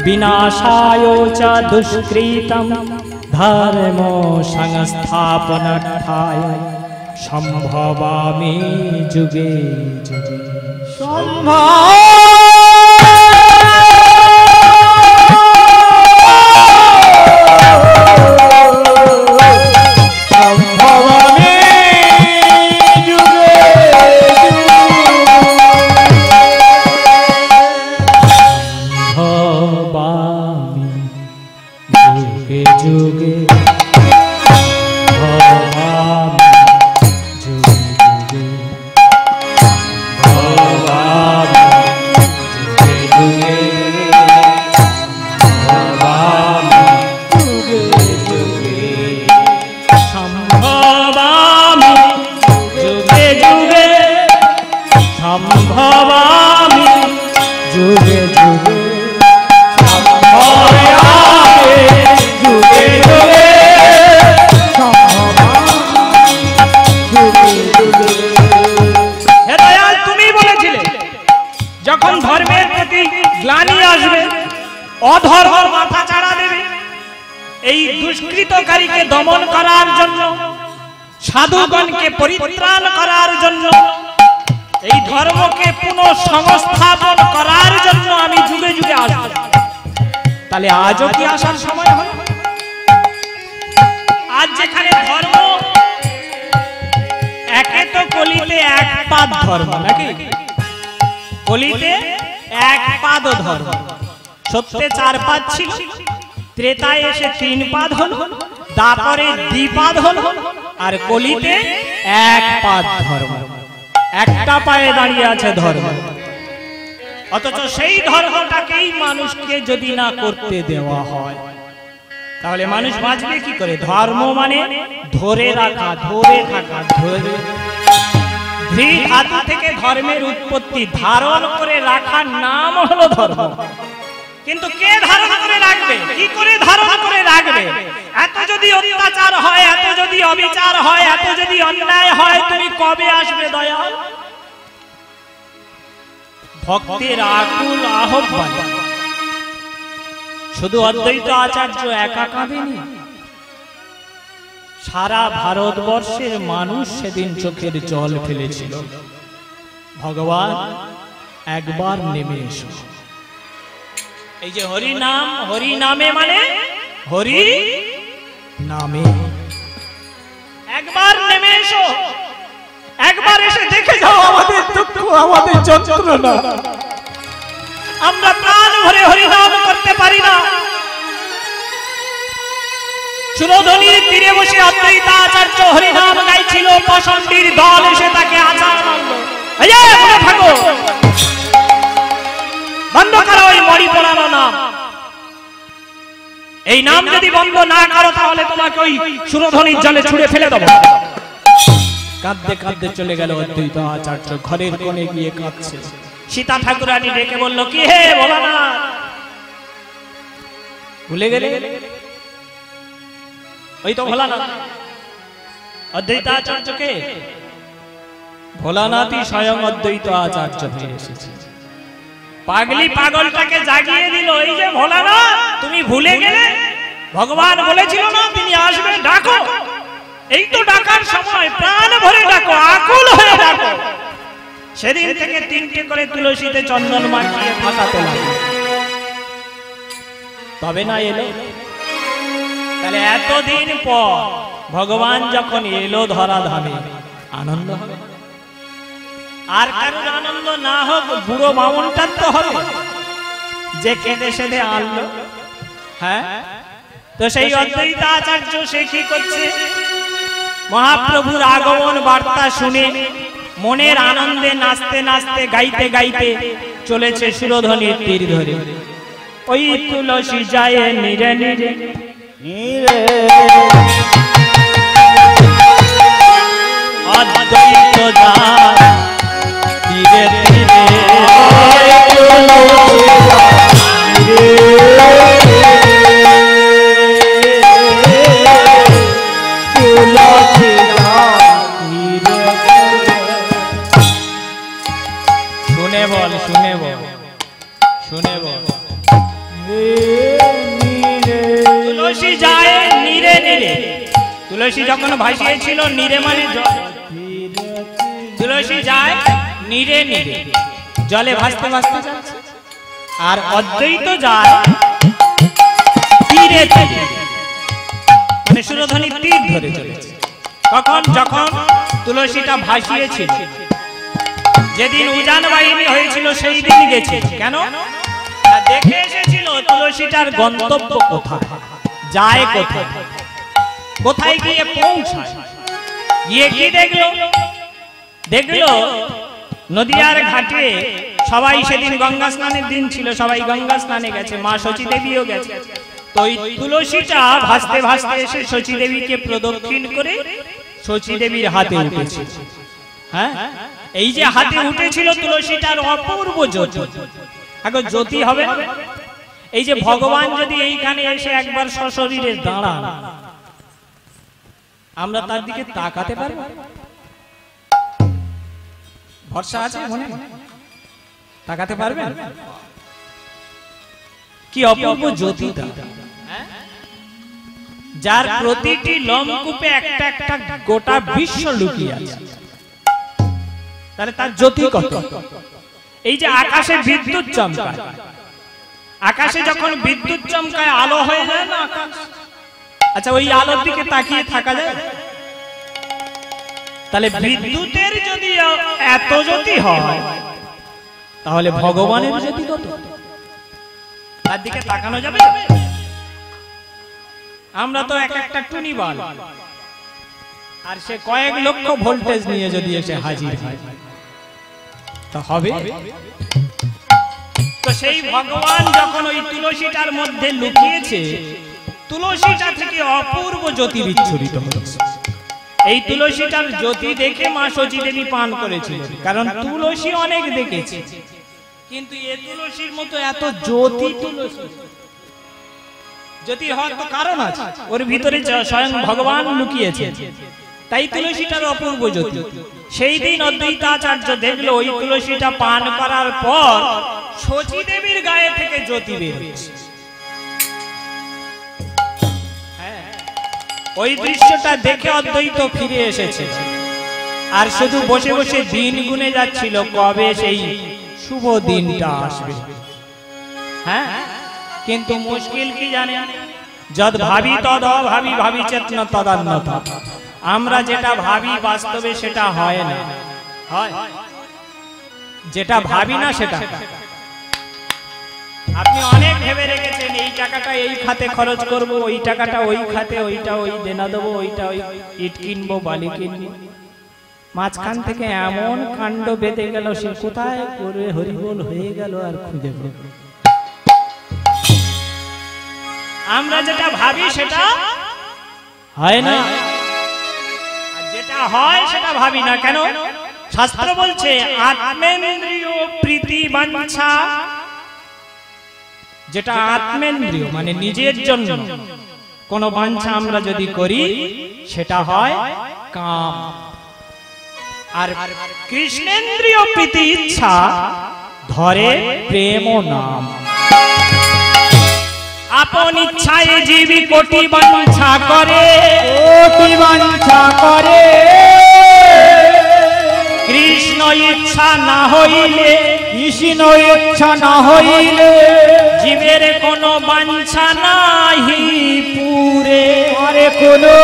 বিনাশায় চ দুষ্কৃতম ধর্ম সংস্থাপনার্থায় সম্ভবামি যুগে যুগে। অধর্মের মাথা চাড়া দেবে, এই দুষ্কৃতকারীকে দমন করার জন্য, সাধুগণকে পরিত্রাণ করার জন্য, এই ধর্মকে পুনঃসংস্থাপন করার জন্য আমি যুগে যুগে আসব। তাহলে আজও কি আসার সময় হলো? আজ যেখানে ধর্ম একে তো কলিতে এক পাদ ধর্ম নাকি, কলিতে এক পাদ ধর্ম, সত্যে 4 পাদ ছিল, ত্রেতায় এসে 3 পাদ হলো, তারপরে 2 পাদ হলো, আর কলিতে এক পাদ ধর্ম, একটা পায়ে দাঁড়িয়ে আছে ধর্ম। অথচ সেই ধর্মটাকেই মানুষকে যদি না করতে দেওয়া হয় তাহলে মানুষ বাঁচবে কি করে? ধর্ম মানে ধরে রাখা, ধরে থাকা, ধরে ধাতু থেকে ধর্মের উৎপত্তি। ধারণ করে রাখার নাম হলো ধর্ম। কিন্তু কে ধারণ করে রাখবে? কি করে ধারণ করে রাখবে? এত যদি অত্যাচার হয়, এত যদি অবিচার হয়, এত যদি অন্যায় হয়, তুমি কবে আসবে দয়াল? ভক্তের আকুল আহ্বান। শুধু অদ্বৈত আচার্য একা কাঁদেনি, সারা ভারতবর্ষের মানুষ সেদিন চোখের জল ফেলেছিল। ভগবান একবার নেমে এসো। এই যে হরি নাম, হরি নামে মানে হরি নামে একবার নেমে এসো, একবার এসে দেখে যাও আমাদের দুঃখ, আমাদের যন্ত্রণা। আমরা প্রাণ ভরে হরি নাম করতে পারি না। সুরধনির তীরে বসে অদ্বৈত আচার্য হরি নাম গাইছিল, পাষণ্ডীর দল এসে তাকে আচার মারলো। মনে থাকো, বন্ধ করো ওই মরি পড়ানো নাম। এই নাম যদি বন্ধ না করো তাহলে তোমাকে ওই সুরধনির জলে ছুঁড়ে ফেলে দেবো। কাঁদতে কাঁদতে চলে গেল অদ্বৈত আচার্য, ঘরের কোণে গিয়ে কাঁদছে। সীতা ঠাকুরানী ডেকে বলল, কি হে ভোলানাথ, ভুলে গেলে? ওই তো ভোলানাথ। অদ্বৈত আচার্যকে ভোলানাথই স্বয়ং অদ্বৈত আচার্য হয়ে এসেছে। পাগলি পাগলটাকে জাগিয়ে দিল। এই যে ভোলানাথ, তুমি ভুলে গেলে? ভগবান বলেছিল না তিনি আসবে, ডাকো। এই তো ডাকার সময়, প্রাণ ভরে ডাকো, আকুল হয়ে ডাকো। সেদিন থেকে 3টে করে তুলসীতে চন্দন মাখিয়ে ভাসাতে লাগলো, তবে না এলো। তাহলে এতদিন পর ভগবান যখন এলো ধরা ধামে, আনন্দ হবে। আর কারোর আনন্দ না হোক, বুড়ো বামনটার তো হবে, যে কেঁদে সেদে আনলো। হ্যাঁ, তো সেই অদ্বৈত আচার্য সে কি করছে? মহাপ্রভুর আগমন বার্তা শুনে মনের আনন্দে নাচতে নাচতে, গাইতে গাইতে চলেছে সুরধনির তীর ধরে। ওই তুলসী যায় নিরে নিরে নিরে, অদ্বৈত যায় ধীরে ধীরে, শুনে বল, শুনে বল, শুনে বল। তুলসী যায় নিরে নিরে। তুলসী যখন ভাসিয়েছিল, নিরে মানে জল। তুলসী যায় নিরে নিরে, জলে ভাসতে ভাসতে যাচ্ছে। আর অদ্বৈত যায় তীরে তীরে, মানে সুরধনি তীর ধরে চলেছে। তখন যখন তুলসীটা ভাসিয়েছিল, যেদিন উজান বাহিনী হয়েছিল সেই দিন গেছে। কেন? দেখে এসেছিল তুলসীটার গন্তব্য কোথায়, যায় কোথায়, কোথায় গিয়ে পৌঁছায়। গিয়ে কি দেখলো? দেখলো নদিয়ার ঘাটে সবাই, সেদিন গঙ্গা স্নানের দিন ছিল, সবাই গঙ্গা স্নানে গেছে, মা শচী দেবীও গেছে। তো ওই তুলসীটা ভাসতে ভাসতে এসে শচী দেবীকে প্রদক্ষিণ করে শচী দেবীর হাতে উঠেছে। হ্যাঁ, এই যে হাতে উঠেছিল তুলসীটার অপূর্ব জ্যোতি। এখন জ্যোতি হবে, এই যে ভগবান যদি এইখানে এসে একবার সশরীরে দাঁড়ান, আমরা তার দিকে তাকাতে পারবো? ভরসা আছে মনে? তাকাতে পারবেন? কি অপূর্ব জ্যোতিটা, যার প্রতিটি লোমকূপে একটা একটা গোটা বিশ্ব লুকিয়ে আছে। তাহলে তার জ্যোতি কত? এই যে আকাশে বিদ্যুৎ চমকায়, আকাশে যখন বিদ্যুৎ চমকায় আলো হয়ে যায় না আকাশ? আচ্ছা, ওই আলোর দিকে তাকিয়ে থাকা যায়? তাহলে বিদ্যুতের যদি এত জ্যোতি হয়, তাহলে ভগবানের জ্যোতি কত? তার দিকে তাকানো যাবে? আমরা তো এক একটা টুনি বাল, আর সে কয়েক লক্ষ ভোল্টেজ নিয়ে যদি এসে হাজির হয় তো হবে। তো সেই ভগবান যখন ওই তুলসীটার মধ্যে লুকিয়েছে, তুলসীটা থেকে অপূর্ব জ্যোতি বিচ্ছুরিত হয়েছে। এই তুলসীটার জ্যোতি দেখে মা সচী দেবী পান করেছিল, কারণ তুলসী অনেক দেখেছে, কিন্তু এই তুলসীর মতো এত জ্যোতি তুলসী জ্যোতি হওয়ার তো কারণ আছে, ওর ভিতরে স্বয়ং ভগবান লুকিয়েছে, তাই তুলসীটার অপূর্ব জ্যোতি। সেই দিন অদ্বৈতাচার্য দেখলো ওই তুলসীটা পান করার পর সচী দেবীর গায়ে থেকে জ্যোতি বের হয়েছে। ওই দৃশ্যটা দেখে অদ্বৈত ফিরে এসেছে, আর শুধু বসে বসে দিন গুনে যাচ্ছিল কবে সেই শুভ দিনটা আসবে। হ্যাঁ, কিন্তু মুশকিল কি জানেন, যদ ভাবি তদ অভাবী, ভাবি চেতন তদান্যথা। আমরা যেটা ভাবি বাস্তবে সেটা হয় না, হয় যেটা ভাবি না সেটা। আপনি অনেক ভেবে রেখেছেন এই টাকাটা এই খাতে খরচ করব, ওই টাকাটা ওই খাতে, ওইটা ওই দেনা দেবো, ওইটা ওই ইট কিনবো, বালি কিনবো। মাঝখান থেকে এমন কাণ্ড বেঁধে গেল, সে কোথায় করে হরিবোল হয়ে গেল আর খুঁজে পেল। আমরা যেটা ভাবি সেটা হয় না, আর যেটা হয় সেটা ভাবি না। কেন? শাস্ত্র বলছে আত্মেন্দ্রিয় প্রীতি বাঞ্ছা, যেটা আত্মেন্দ্রিয় মানে নিজের জন্য কোন বাঞ্ছা আমরা যদি করি সেটা হয় কাম, আর কৃষ্ণেন্দ্রিয় প্রীতি ইচ্ছা ধরে প্রেম নাম। আপন ইচ্ছায় জীবী কোটি বাঞ্ছা করে, কোটি বাঞ্ছা করে, কৃষ্ণ ইচ্ছা না হইলে, কৃষ্ণ ইচ্ছা না হইলে জীবের কোনো বাঞ্ছা নাহি পুরে। আরে কোনো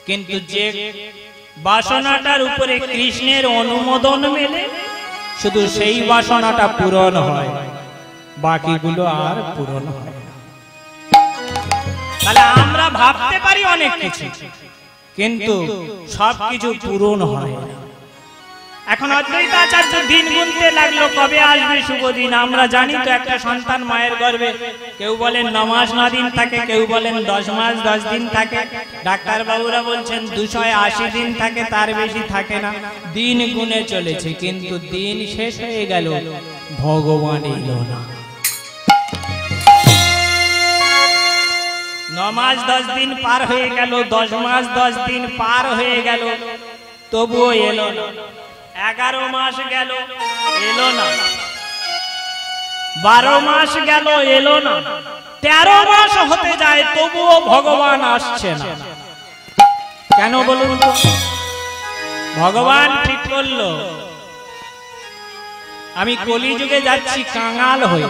কিন্তু যে বাসনাটার উপরে কৃষ্ণের অনুমোদন মেলে শুধু সেই বাসনাটা পূরণ হয়, বাকিগুলো আর পূরণ হয় না। তাহলে আমরা ভাবতে পারি অনেক কিছু, কিন্তু সবকিছু পূরণ হয় না। এখন অদ্বৈতাচার্য দিন গুনতে লাগলো কবে আসবে শুভ দিন। আমরা জানি তো একটা সন্তান মায়ের গর্ভে কেউ বলেন 9 মাস 9 দিন থাকে, কেউ বলেন 10 মাস 10 দিন থাকে, ডাক্তার বাবুরা বলছেন 280 দিন থাকে, তার বেশি থাকে না। দিন গুনে চলেছে, কিন্তু দিন শেষ হয়ে গেল, ভগবান এলো না। 9 মাস 10 দিন পার হয়ে গেল, 10 মাস 10 দিন পার হয়ে গেল, তবুও এলো না। 11 মাস গেল, এলো না। 12 মাস গেল, এলো না। 13 মাস হতে যায়, তবুও ভগবান আসছে না। কেন বলুন তো? ভগবান ঠিক করলো আমি কলিযুগে যাচ্ছি কাঙাল হয়ে,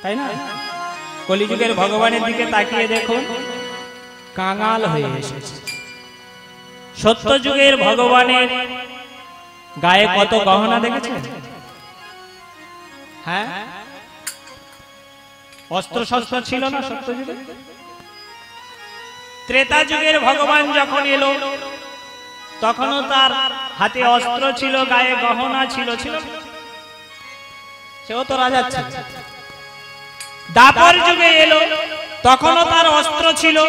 তাই না? কলিযুগের ভগবানের দিকে তাকিয়ে দেখুন, কাঙাল হয়ে এসেছে। সত্য যুগের ভগবানের গায়ে কত গহনা দেখেছেন? হ্যাঁ, অস্ত্র শস্ত্র ছিল না সত্য যুগে। ত্রেতা যুগের ভগবান যখন এলো তখনও তার হাতে অস্ত্র ছিল, গায়ে গহনা ছিল, সেও তো রাজা ছিল। দ্বাপর যুগে এলো তখনও তার অস্ত্র ছিল,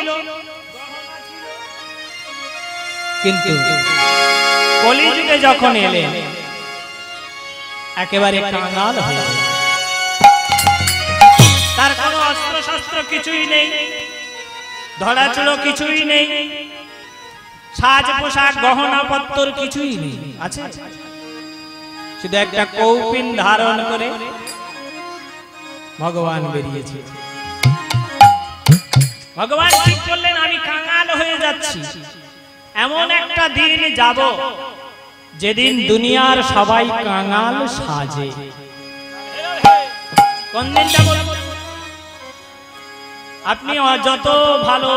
কিন্তু কলিযুগে যখন এলেন একেবারে কাঙাল হয়ে গেল। তার কোনো অস্ত্র শস্ত্র কিছুই নেই, ধরাচুলো কিছুই নেই, সাজ পোশাক গহনা পত্তর কিছুই নেই, আছে শুধু একটা কৌপিন ধারণ করে ভগবান বেরিয়েছে। ভগবান ঠিক করলেন আমি কাঙাল হয়ে যাচ্ছি, এমন একটা দিন যাব যেদিন দুনিয়ার সবাই কাঙাল সাজে। কোন দিনটা বলবো? আপনি যত ভালো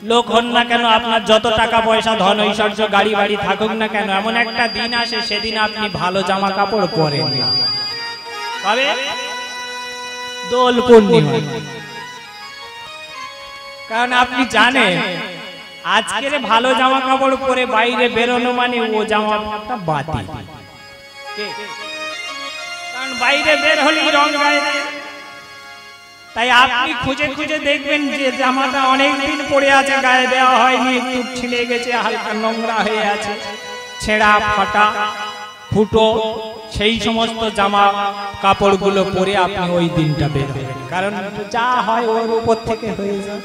লোক হন না কেন, আপনার যত টাকা পয়সা ধন ঐশ্বর্য গাড়ি বাড়ি থাকুক না কেন, এমন একটা দিন আসে সেদিন আপনি ভালো জামা কাপড় পরেন না। কবে? দোল পূর্ণিমা। কারণ আপনি জানেন আজকের ভালো জামা কাপড় পরে বাইরে বেরোনো মানে ও জামাটা বাতিল। কারণ বাইরে বের হলে রং গায়ে। তাই আপনি খুঁজে খুঁজে দেখবেন যে জামাটা অনেকদিন পরে আছে, গায়ে দেওয়া হয়নি, একটু ছিঁড়ে গেছে, হালকা নোংরা হয়ে আছে, ছেঁড়া ফাটা ফুটো, সেই সমস্ত জামা কাপড়গুলো পরে আপনি ওই দিনটা বের হবেন। কারণ যা হয় ওর উপর থেকে হয়ে যায়।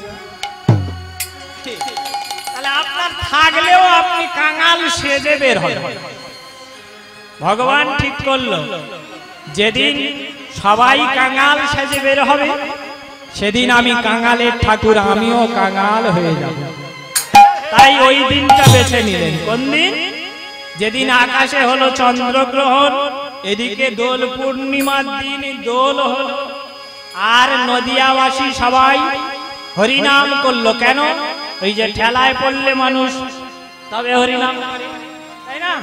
তাহলে আপনার থাকলেও আপনি কাঙাল সেজে বের হবেন। ভগবান ঠিক করলো যেদিন সবাই কাঙাল সেজে বের হবে সেদিন আমি কাঙালের ঠাকুর, আমিও কাঙাল হয়ে যাব। তাই ওই দিনটা বেছে নিলেন। কোন দিন? যেদিন আকাশে হলো চন্দ্রগ্রহণ, এদিকে দোল পূর্ণিমার দিন দোল হলো, আর নদিয়াবাসী সবাই হরিনাম করলো। কেন? ওই যে ঠেলায় পড়লে মানুষ তবে হরিনাম করে, তাই না?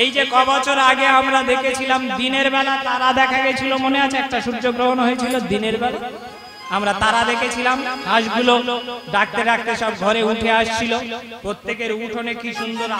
এই যে কবছর আগে আমরা দেখেছিলাম দিনের বেলা তারা দেখা গেছিল, মনে আছে? একটা সূর্যগ্রহণ হয়েছিল দিনের বেলা, আমরা তারা দেখেছিলাম। হাঁসগুলো ডাকতে ডাকতে সব ঘরে উঠে আসছিল, প্রত্যেকের উঠোনে কি সুন্দর